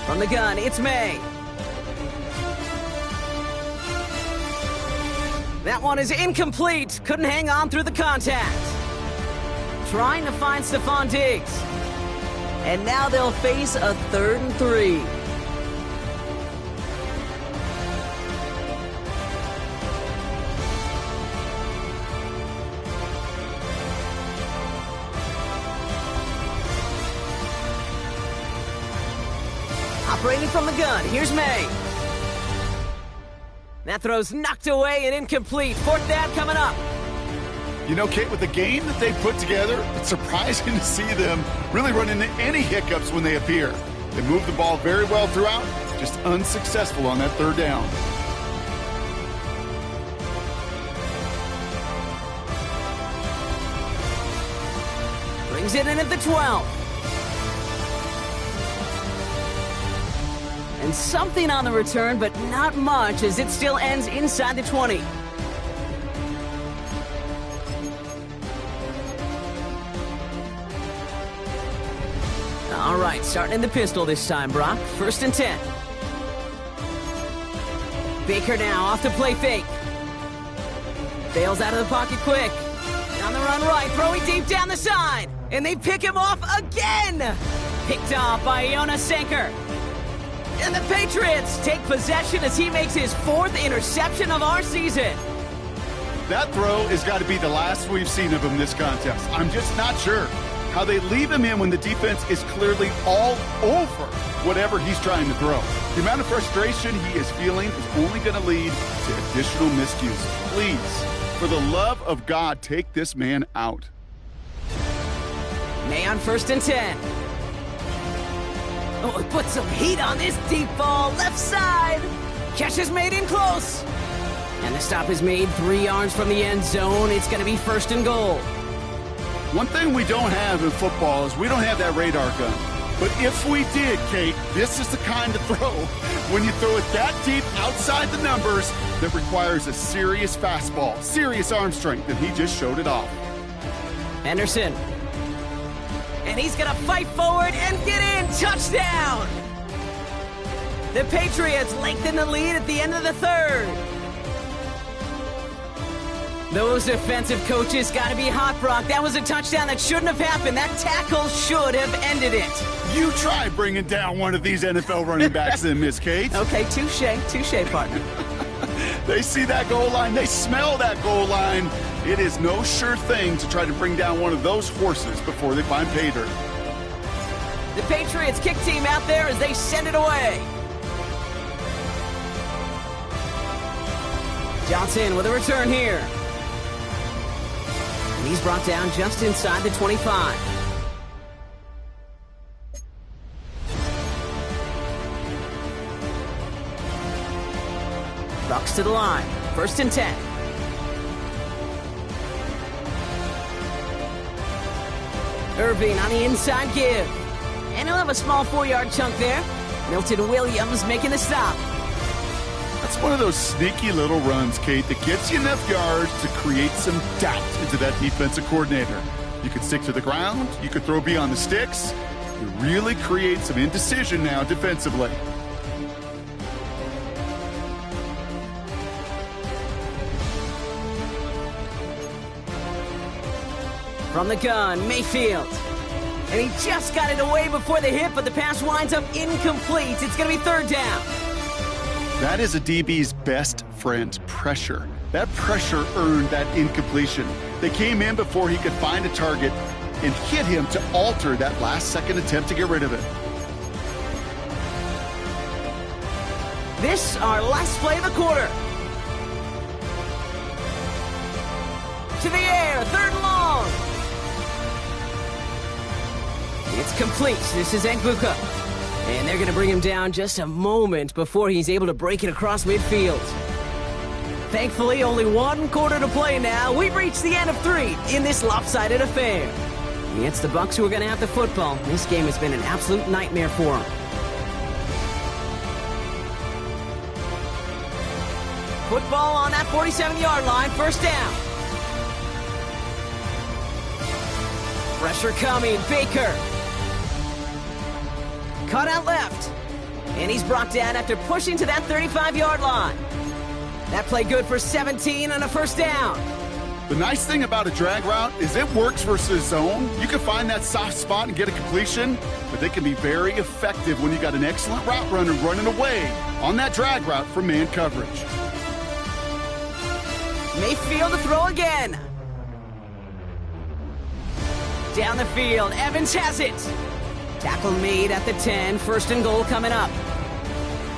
From the gun, it's May. That one is incomplete. Couldn't hang on through the contact. Trying to find Stephon Diggs. And now they'll face a 3rd and 3. Operating from the gun, here's May. That throw's knocked away and incomplete. 4th down coming up. You know, Kate, with the game that they put together, it's surprising to see them really run into any hiccups when they appear. They move the ball very well throughout, just unsuccessful on that 3rd down. Brings it in at the 12. And something on the return, but not much, as it still ends inside the 20. All right, starting in the pistol this time, Brock. 1st and 10. Baker now off the play fake. Bails out of the pocket quick. On the run right, throwing deep down the side. And they pick him off again. Picked off by Jonas Sanker. And the Patriots take possession as he makes his 4th interception of our season. That throw has got to be the last we've seen of him this contest. I'm just not sure how they leave him in when the defense is clearly all over whatever he's trying to throw. The amount of frustration he is feeling is only going to lead to additional miscues. Please, for the love of God, take this man out. May on 1st and 10. Oh, put some heat on this deep ball, left side. Catch is made in close. And the stop is made 3 yards from the end zone. It's going to be 1st and goal. One thing we don't have in football is we don't have that radar gun. But if we did, Kate, this is the kind of throw when you throw it that deep outside the numbers that requires a serious fastball, serious arm strength, and he just showed it off. Henderson. And he's going to fight forward and get in. Touchdown! The Patriots lengthen the lead at the end of the 3rd. Those defensive coaches got to be hot, Brock. That was a touchdown that shouldn't have happened. That tackle should have ended it. You try bringing down one of these NFL running backs then, Miss Kate. Okay, touche, partner. They see that goal line. They smell that goal line. It is no sure thing to try to bring down one of those horses before they find pay dirt. The Patriots kick team out there as they send it away. Johnson with a return here. And he's brought down just inside the 25. Bucks to the line. 1st and 10. Irving on the inside give. And he'll have a small 4-yard chunk there. Milton Williams making the stop. That's one of those sneaky little runs, Kate, that gets you enough yards to create some doubt into that defensive coordinator. You could stick to the ground. You could throw beyond the sticks. You really create some indecision now defensively. From the gun, Mayfield. And he just got it away before the hit, but the pass winds up incomplete. It's going to be 3rd down. That is a DB's best friend, pressure. That pressure earned that incompletion. They came in before he could find a target and hit him to alter that last-second attempt to get rid of it. This, our last play of the quarter. To the air, 3rd and long. It's complete. This is Egbuka. And they're going to bring him down just a moment before he's able to break it across midfield. Thankfully, only 1 quarter to play now. We've reached the end of 3 in this lopsided affair. And it's the Bucs who are going to have the football. This game has been an absolute nightmare for them. Football on that 47-yard line, 1st down. Pressure coming, Baker. Cut out left. And he's brought down after pushing to that 35-yard line. That play good for 17 and a 1st down. The nice thing about a drag route is it works versus zone. You can find that soft spot and get a completion, but they can be very effective when you got an excellent route runner running away on that drag route from man coverage. Mayfield to throw again. Down the field, Evans has it. Tackle made at the 10, 1st and goal coming up.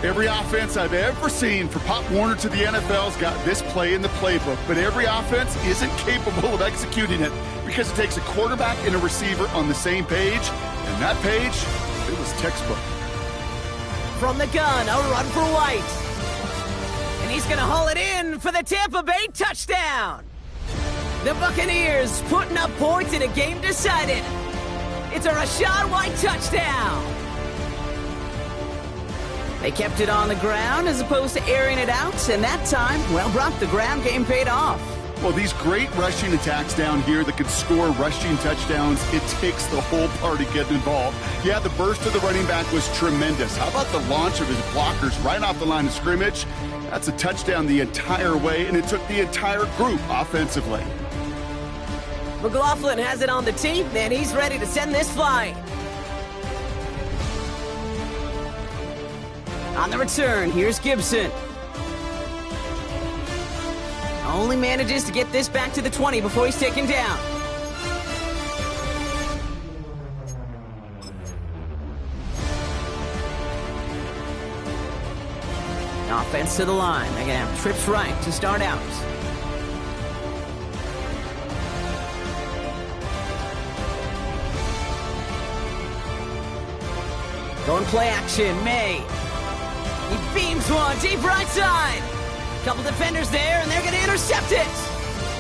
Every offense I've ever seen for Pop Warner to the NFL's got this play in the playbook, but every offense isn't capable of executing it because it takes a quarterback and a receiver on the same page, and that page, it was textbook. From the gun, a run for White. And he's going to haul it in for the Tampa Bay touchdown. The Buccaneers putting up points in a game decided. It's a Rachaad White touchdown. They kept it on the ground as opposed to airing it out, and that time, well, Brock, the ground game paid off. Well, these great rushing attacks down here that can score rushing touchdowns, it takes the whole party getting involved. Yeah, the burst of the running back was tremendous. How about the launch of his blockers right off the line of scrimmage? That's a touchdown the entire way, and it took the entire group offensively. McLaughlin has it on the tee, and he's ready to send this flying. On the return, here's Gibson. Only manages to get this back to the 20 before he's taken down. Offense to the line. They're going to have trips right to start out. Going play action, May. He beams one deep right side. Couple defenders there, and they're going to intercept it.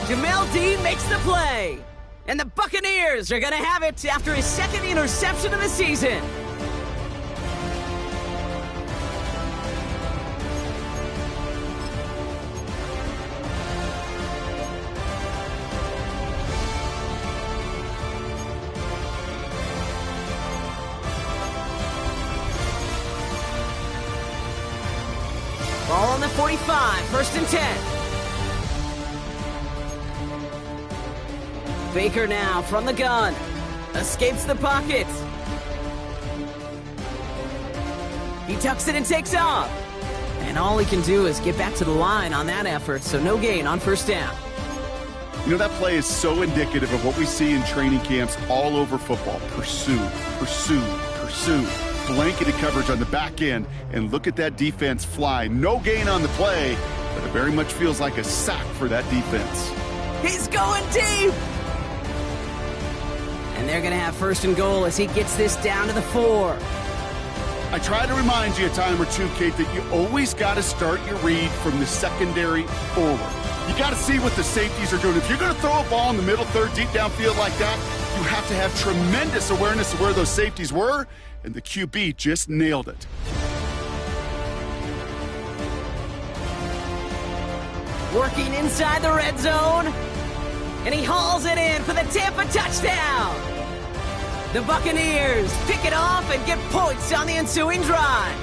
Jamel Dean makes the play. And the Buccaneers are going to have it after his second interception of the season. Ball on the 45, first and 10. Baker now from the gun. Escapes the pocket. He tucks it and takes off. And all he can do is get back to the line on that effort, so no gain on first down. You know, that play is so indicative of what we see in training camps all over football. Pursue, pursue, pursue. Blanketed coverage on the back end, and look at that defense fly. No gain on the play, but it very much feels like a sack for that defense. He's going deep! And they're going to have first and goal as he gets this down to the 4. I try to remind you a time or two, Kate, that you always got to start your read from the secondary forward. You got to see what the safeties are doing. If you're going to throw a ball in the middle third, deep downfield like that, you have to have tremendous awareness of where those safeties were, and the QB just nailed it. Working inside the red zone, and he hauls it in for the Tampa touchdown. The Buccaneers pick it off and get points on the ensuing drive.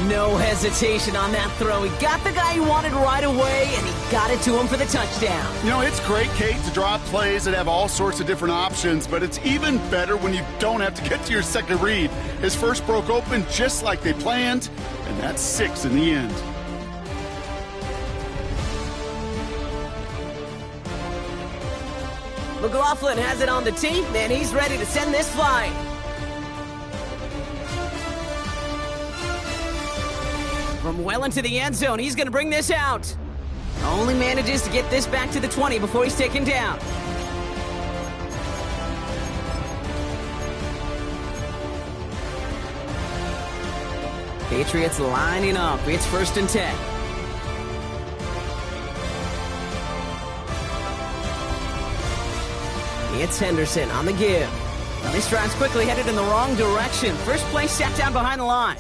No hesitation on that throw. He got the guy he wanted right away, and he got it to him for the touchdown. You know, it's great, Kate, to draw plays that have all sorts of different options, but it's even better when you don't have to get to your second read. His first broke open just like they planned, and that's 6 in the end. McLaughlin has it on the tee, and he's ready to send this flying. From well into the end zone, he's going to bring this out. Only manages to get this back to the 20 before he's taken down. Patriots lining up. It's first and 10. It's Henderson on the give. Now this drive's quickly headed in the wrong direction. First play sat down behind the line.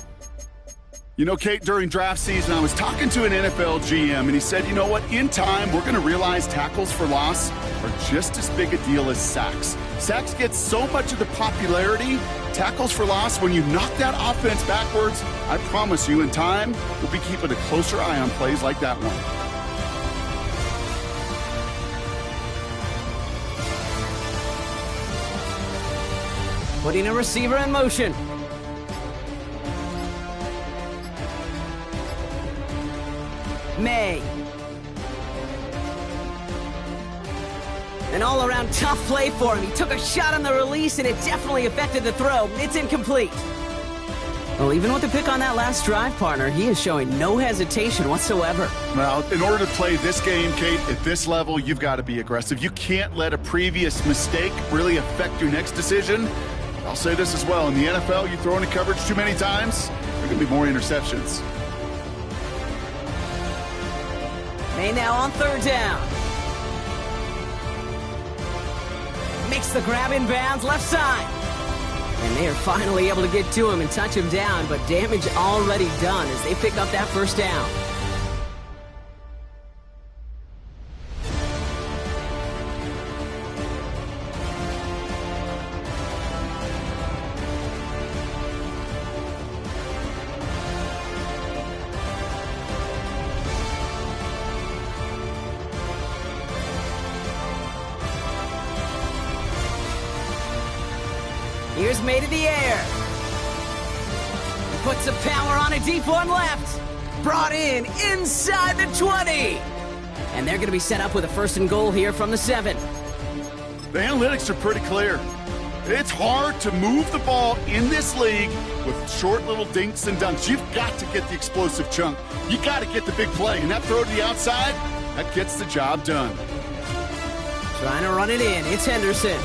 You know, Kate, during draft season, I was talking to an NFL GM, and he said, you know what, in time, we're going to realize tackles for loss are just as big a deal as sacks. Sacks get so much of the popularity. Tackles for loss, when you knock that offense backwards, I promise you, in time, we'll be keeping a closer eye on plays like that one. Putting a receiver in motion. May. An all-around tough play for him. He took a shot on the release, and it definitely affected the throw. It's incomplete. Well, even with the pick on that last drive, partner, he is showing no hesitation whatsoever. Well, in order to play this game, Kate, at this level, you've got to be aggressive. You can't let a previous mistake really affect your next decision. I'll say this as well. In the NFL, you throw into coverage too many times, there are going to be more interceptions. May now on third down. Makes the grab in bounds left side. And they are finally able to get to him and touch him down, but damage already done as they pick up that first down. Here's May to the air. He puts the power on a deep one left. Brought in inside the 20. And they're going to be set up with a 1st and goal here from the 7. The analytics are pretty clear. It's hard to move the ball in this league with short little dinks and dunks. You've got to get the explosive chunk. You got to get the big play. And that throw to the outside, that gets the job done. Trying to run it in. It's Henderson.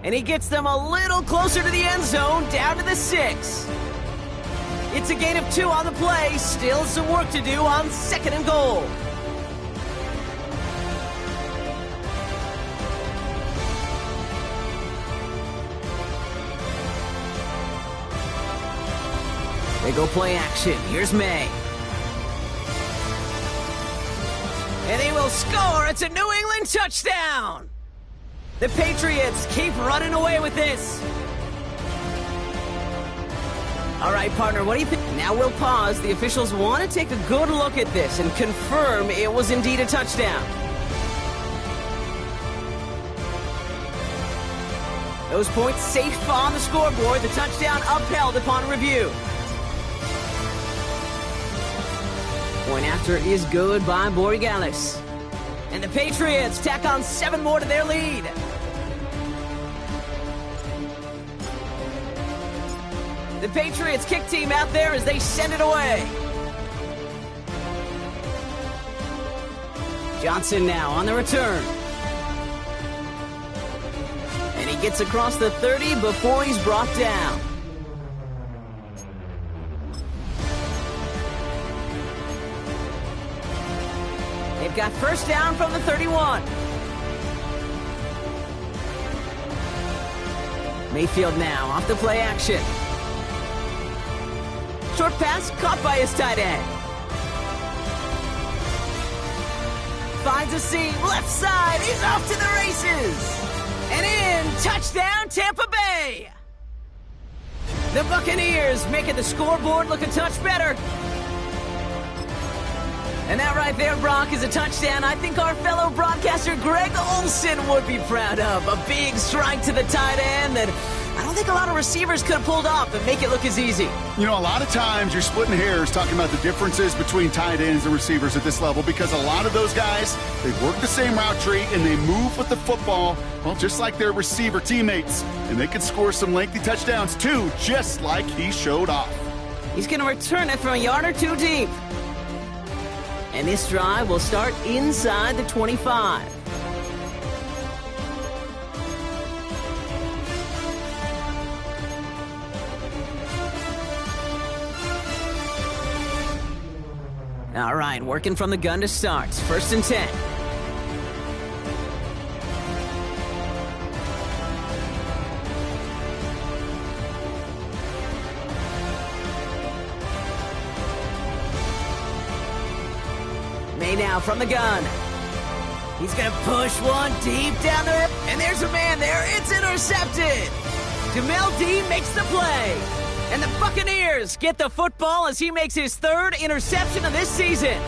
And he gets them a little closer to the end zone, down to the 6. It's a gain of 2 on the play. Still some work to do on 2nd and goal. They go play action. Here's May. And he will score. It's a New England touchdown. The Patriots keep running away with this. All right, partner, what do you think? Now we'll pause. The officials want to take a good look at this and confirm it was indeed a touchdown. Those points safe on the scoreboard. The touchdown upheld upon review. Point after is good by Borregales. And the Patriots tack on 7 more to their lead. The Patriots kick team out there as they send it away. Johnson now on the return. And he gets across the 30 before he's brought down. They've got 1st down from the 31. Mayfield now off the play action. Short pass caught by his tight end. Finds a seam, left side, he's off to the races. And in, touchdown Tampa Bay. The Buccaneers making the scoreboard look a touch better. And that right there, Brock, is a touchdown I think our fellow broadcaster Greg Olsen would be proud of. A big strike to the tight end that I don't think a lot of receivers could have pulled off and make it look as easy. You know, a lot of times you're splitting hairs talking about the differences between tight ends and receivers at this level because a lot of those guys, they work the same route tree and they move with the football, well, just like their receiver teammates. And they can score some lengthy touchdowns too, just like he showed off. He's going to return it from a yard or 2 deep. And this drive will start inside the 25. All right, working from the gun to start. 1st and 10. May now from the gun. He's going to push one deep down there. And there's a man there. It's intercepted. Jamel Dean makes the play. And the Buccaneers get the football as he makes his 3rd interception of this season.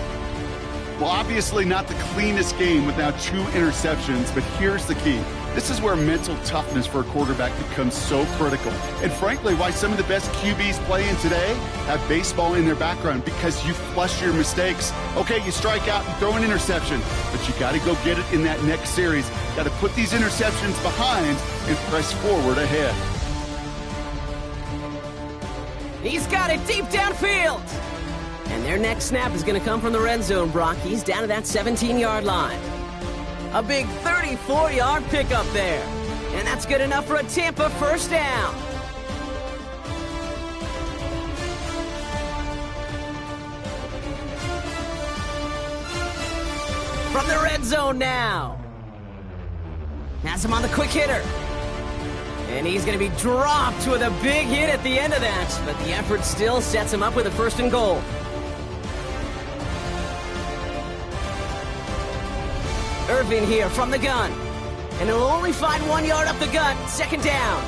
Well, obviously not the cleanest game without 2 interceptions, but here's the key. This is where mental toughness for a quarterback becomes so critical. And frankly, why some of the best QBs playing today have baseball in their background, because you flush your mistakes. Okay, you strike out and throw an interception, but you got to go get it in that next series. Got to put these interceptions behind and press forward ahead. He's got it deep downfield. And their next snap is going to come from the red zone, Brock. He's down to that 17-yard line. A big 34-yard pickup there. And that's good enough for a Tampa 1st down. From the red zone now. Has him on the quick hitter. And he's going to be dropped with a big hit at the end of that. But the effort still sets him up with a 1st and goal. Irvin here from the gun. And he'll only find 1 yard up the gut. 2nd down.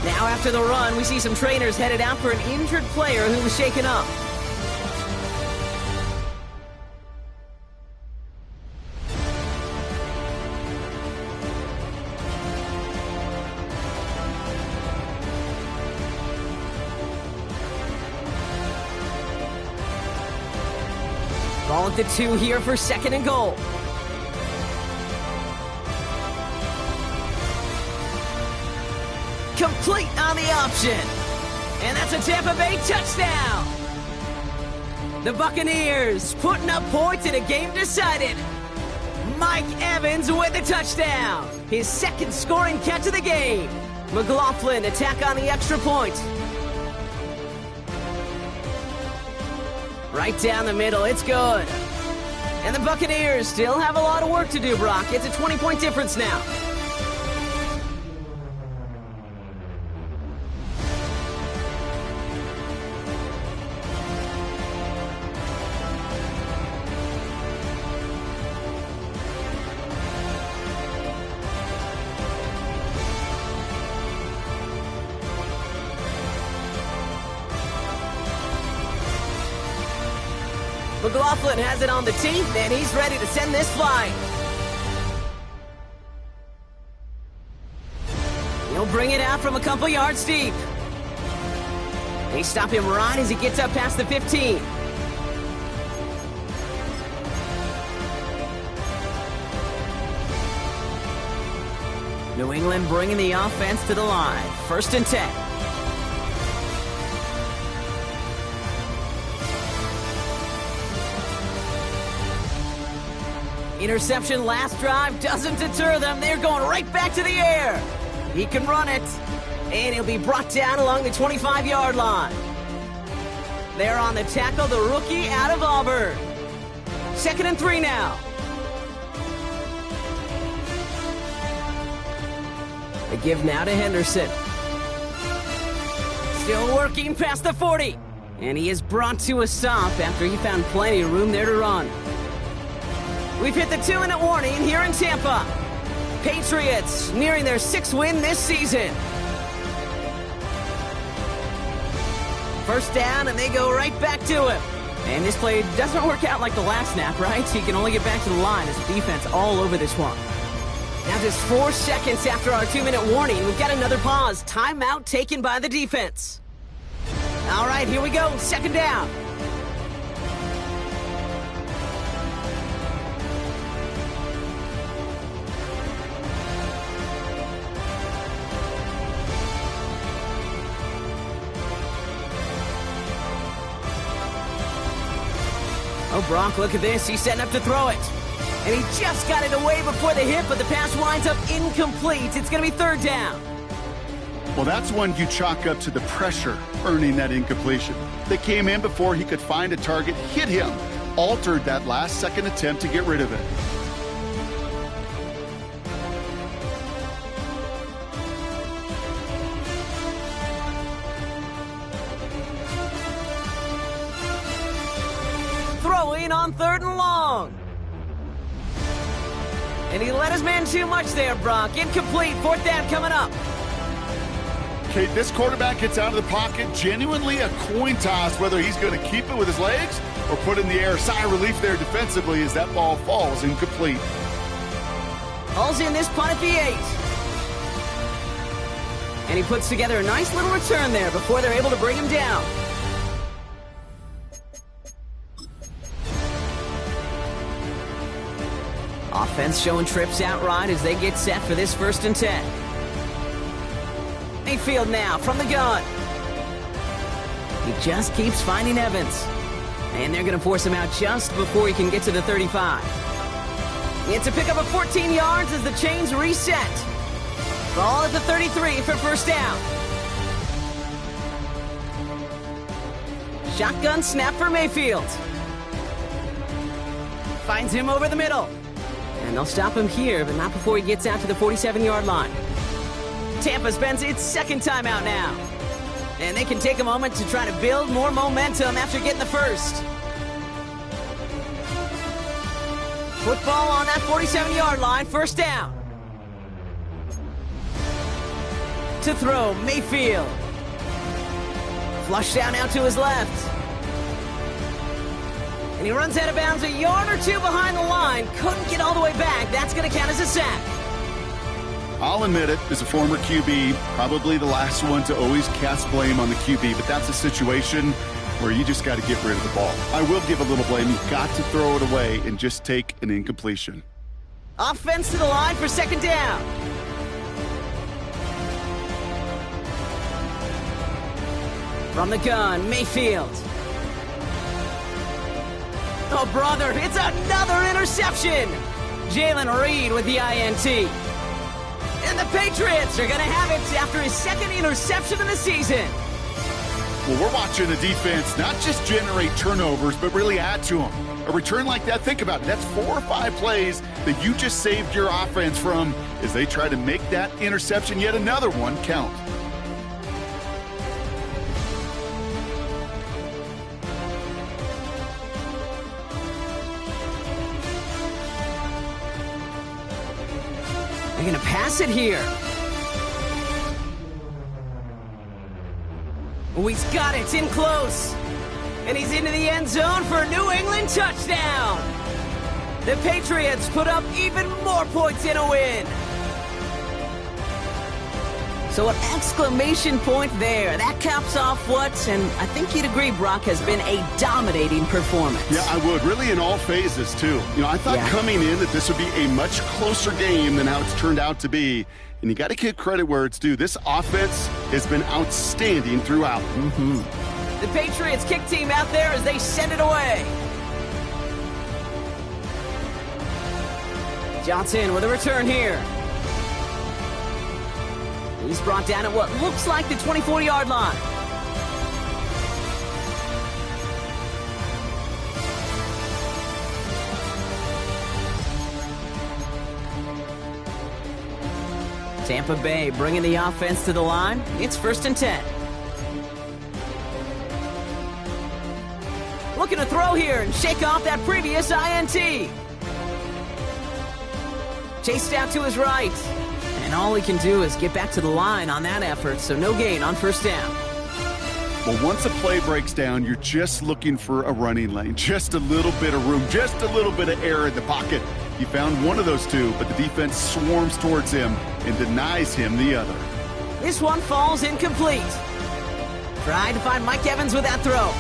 Now after the run, we see some trainers headed out for an injured player who was shaken up. Ball at the 2 here for 2nd and goal. Complete on the option. And that's a Tampa Bay touchdown. The Buccaneers putting up points in a game decided. Mike Evans with the touchdown. His 2nd scoring catch of the game. McLaughlin attack on the extra point. Right down the middle, it's good. And the Buccaneers still have a lot of work to do, Brock. It's a 20-point difference now. McLaughlin has it on the tee, and he's ready to send this flying. He'll bring it out from a couple yards deep. They stop him right as he gets up past the 15. New England bringing the offense to the line. 1st and 10. Interception last drive doesn't deter them. They're going right back to the air. He can run it. And he'll be brought down along the 25-yard line. They're on the tackle, the rookie out of Auburn. 2nd and 3 now. The give now to Henderson. Still working past the 40. And he is brought to a stop after he found plenty of room there to run. We've hit the 2-minute warning here in Tampa. Patriots nearing their 6th win this season. 1st down, and they go right back to him. And this play doesn't work out like the last snap, right? He can only get back to the line as the defense all over this one. Now just 4 seconds after our 2-minute warning, we've got another pause. Timeout taken by the defense. All right, here we go. 2nd down. Oh, Brock, look at this. He's setting up to throw it. And he just got it away before the hit, but the pass winds up incomplete. It's going to be 3rd down. Well, that's one you chalk up to the pressure earning that incompletion. They came in before he could find a target, hit him, altered that last-second attempt to get rid of it. Throwing on 3rd and long. And he let his man too much there, Brock. Incomplete. 4th down coming up. Okay, this quarterback gets out of the pocket. Genuinely a coin toss whether he's going to keep it with his legs or put it in the air. Sigh of relief there defensively as that ball falls incomplete. Hauls in this punt at the 8. And he puts together a nice little return there before they're able to bring him down. Offense showing trips out right as they get set for this 1st and 10. Mayfield now from the gun. He just keeps finding Evans. And they're going to force him out just before he can get to the 35. It's a pickup of 14 yards as the chains reset. Ball at the 33 for 1st down. Shotgun snap for Mayfield. Finds him over the middle. And they'll stop him here, but not before he gets out to the 47-yard line. Tampa spends its 2nd timeout now. And they can take a moment to try to build more momentum after getting the 1st. Football on that 47-yard line, 1st down. To throw, Mayfield. Flush down out to his left. And he runs out of bounds a yard or 2 behind the line. Couldn't get all the way back. That's going to count as a sack. I'll admit it, as a former QB, probably the last one to always cast blame on the QB, but that's a situation where you just got to get rid of the ball. I will give a little blame. You've got to throw it away and just take an incompletion. Offense to the line for second down. From the gun, Mayfield. Oh, brother, it's another interception. Jalen Reed with the INT. And the Patriots are going to have it after his second interception of the season. Well, we're watching a defense not just generate turnovers, but really add to them. A return like that, think about it. That's 4 or 5 plays that you just saved your offense from as they try to make that interception, yet another one, count. They're going to pass it here. Oh, he's got it in close. And he's into the end zone for a New England touchdown. The Patriots put up even more points in a win. So an exclamation point there. That caps off what, and I think you'd agree, Brock, has been a dominating performance. Yeah, I would. Really in all phases, too. You know, I thought coming in that this would be a much closer game than how it's turned out to be. And you got to give credit where it's due. This offense has been outstanding throughout. The Patriots kick team out there as they send it away. Johnson with a return here. He's brought down at what looks like the 24-yard line. Tampa Bay bringing the offense to the line. It's 1st and 10. Looking to throw here and shake off that previous INT. Chased out to his right. And all he can do is get back to the line on that effort, so no gain on 1st down. Well, once a play breaks down, you're just looking for a running lane. Just a little bit of room, just a little bit of air in the pocket. He found one of those two, but the defense swarms towards him and denies him the other. This one falls incomplete. Tried to find Mike Evans with that throw.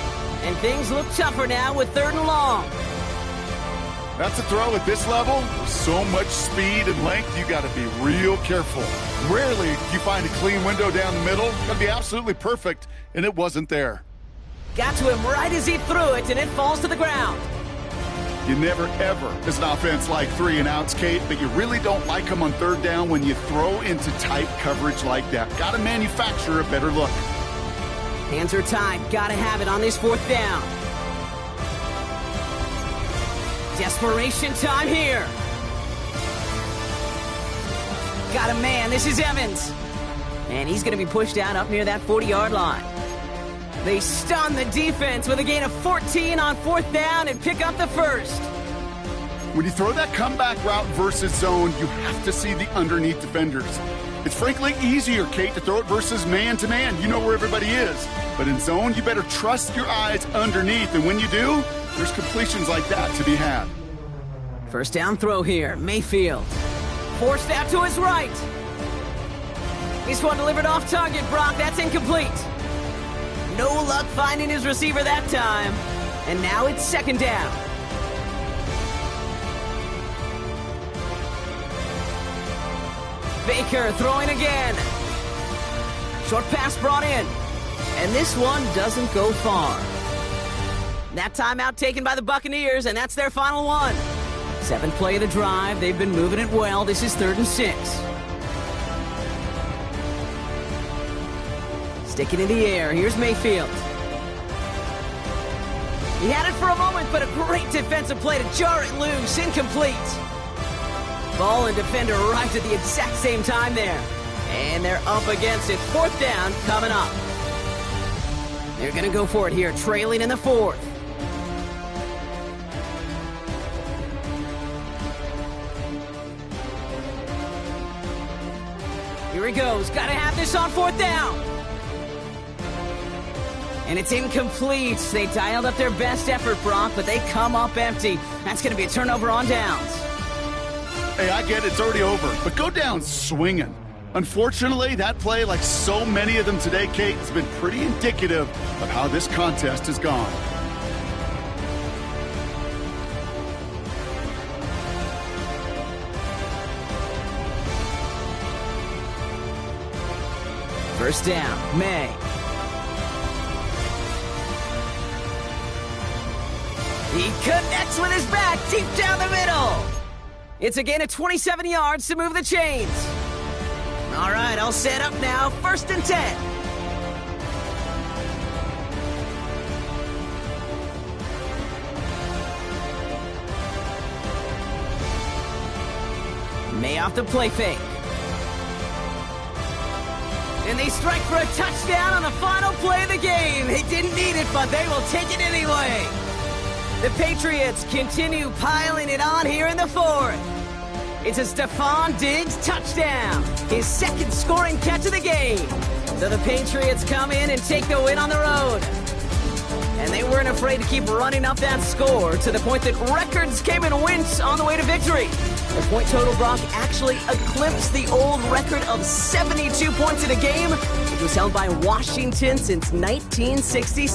And things look tougher now with 3rd and long. That's a throw at this level. With so much speed and length, you got to be real careful. Rarely do you find a clean window down the middle. Got to be absolutely perfect, and it wasn't there. Got to him right as he threw it, and it falls to the ground. You never, ever, as an offense, like 3 and outs, Kate, but you really don't like them on 3rd down when you throw into tight coverage like that. Got to manufacture a better look. Hands are tied. Got to have it on this 4th down. Desperation time here. Got a man. This is Evans. And he's going to be pushed out up near that 40-yard line. They stun the defense with a gain of 14 on 4th down and pick up the 1st. When you throw that comeback route versus zone, you have to see the underneath defenders. It's frankly easier, Kate, to throw it versus man-to-man. You know where everybody is. But in zone, you better trust your eyes underneath. And when you do, there's completions like that to be had. 1st down throw here. Mayfield. Forced out to his right. This one delivered off target, Brock. That's incomplete. No luck finding his receiver that time. And now it's 2nd down. Baker throwing again. Short pass brought in. And this one doesn't go far. That timeout taken by the Buccaneers, and that's their final one. 7th play of the drive. They've been moving it well. This is 3rd and 6. Sticking in the air. Here's Mayfield. He had it for a moment, but a great defensive play to jar it loose. Incomplete. Ball and defender arrived at the exact same time there. And they're up against it. 4th down coming up. They're going to go for it here, trailing in the 4th. Here he goes. Got to have this on 4th down. And it's incomplete. They dialed up their best effort, Brock, but they come up empty. That's going to be a turnover on downs. Hey, I get it. It's already over. But go down swinging. Unfortunately, that play, like so many of them today, Kate, has been pretty indicative of how this contest has gone. First down, May. He connects with his back deep down the middle. It's a gain of 27 yards to move the chains. All right, all set up now. 1st and 10. May off the play fake. And they strike for a touchdown on the final play of the game. They didn't need it, but they will take it anyway. The Patriots continue piling it on here in the 4th. It's a Stephon Diggs touchdown, his 2nd scoring catch of the game. So the Patriots come in and take the win on the road. And they weren't afraid to keep running up that score to the point that records came and went on the way to victory. The point total, Brock, actually eclipsed the old record of 72 points in a game, which was held by Washington since 1966.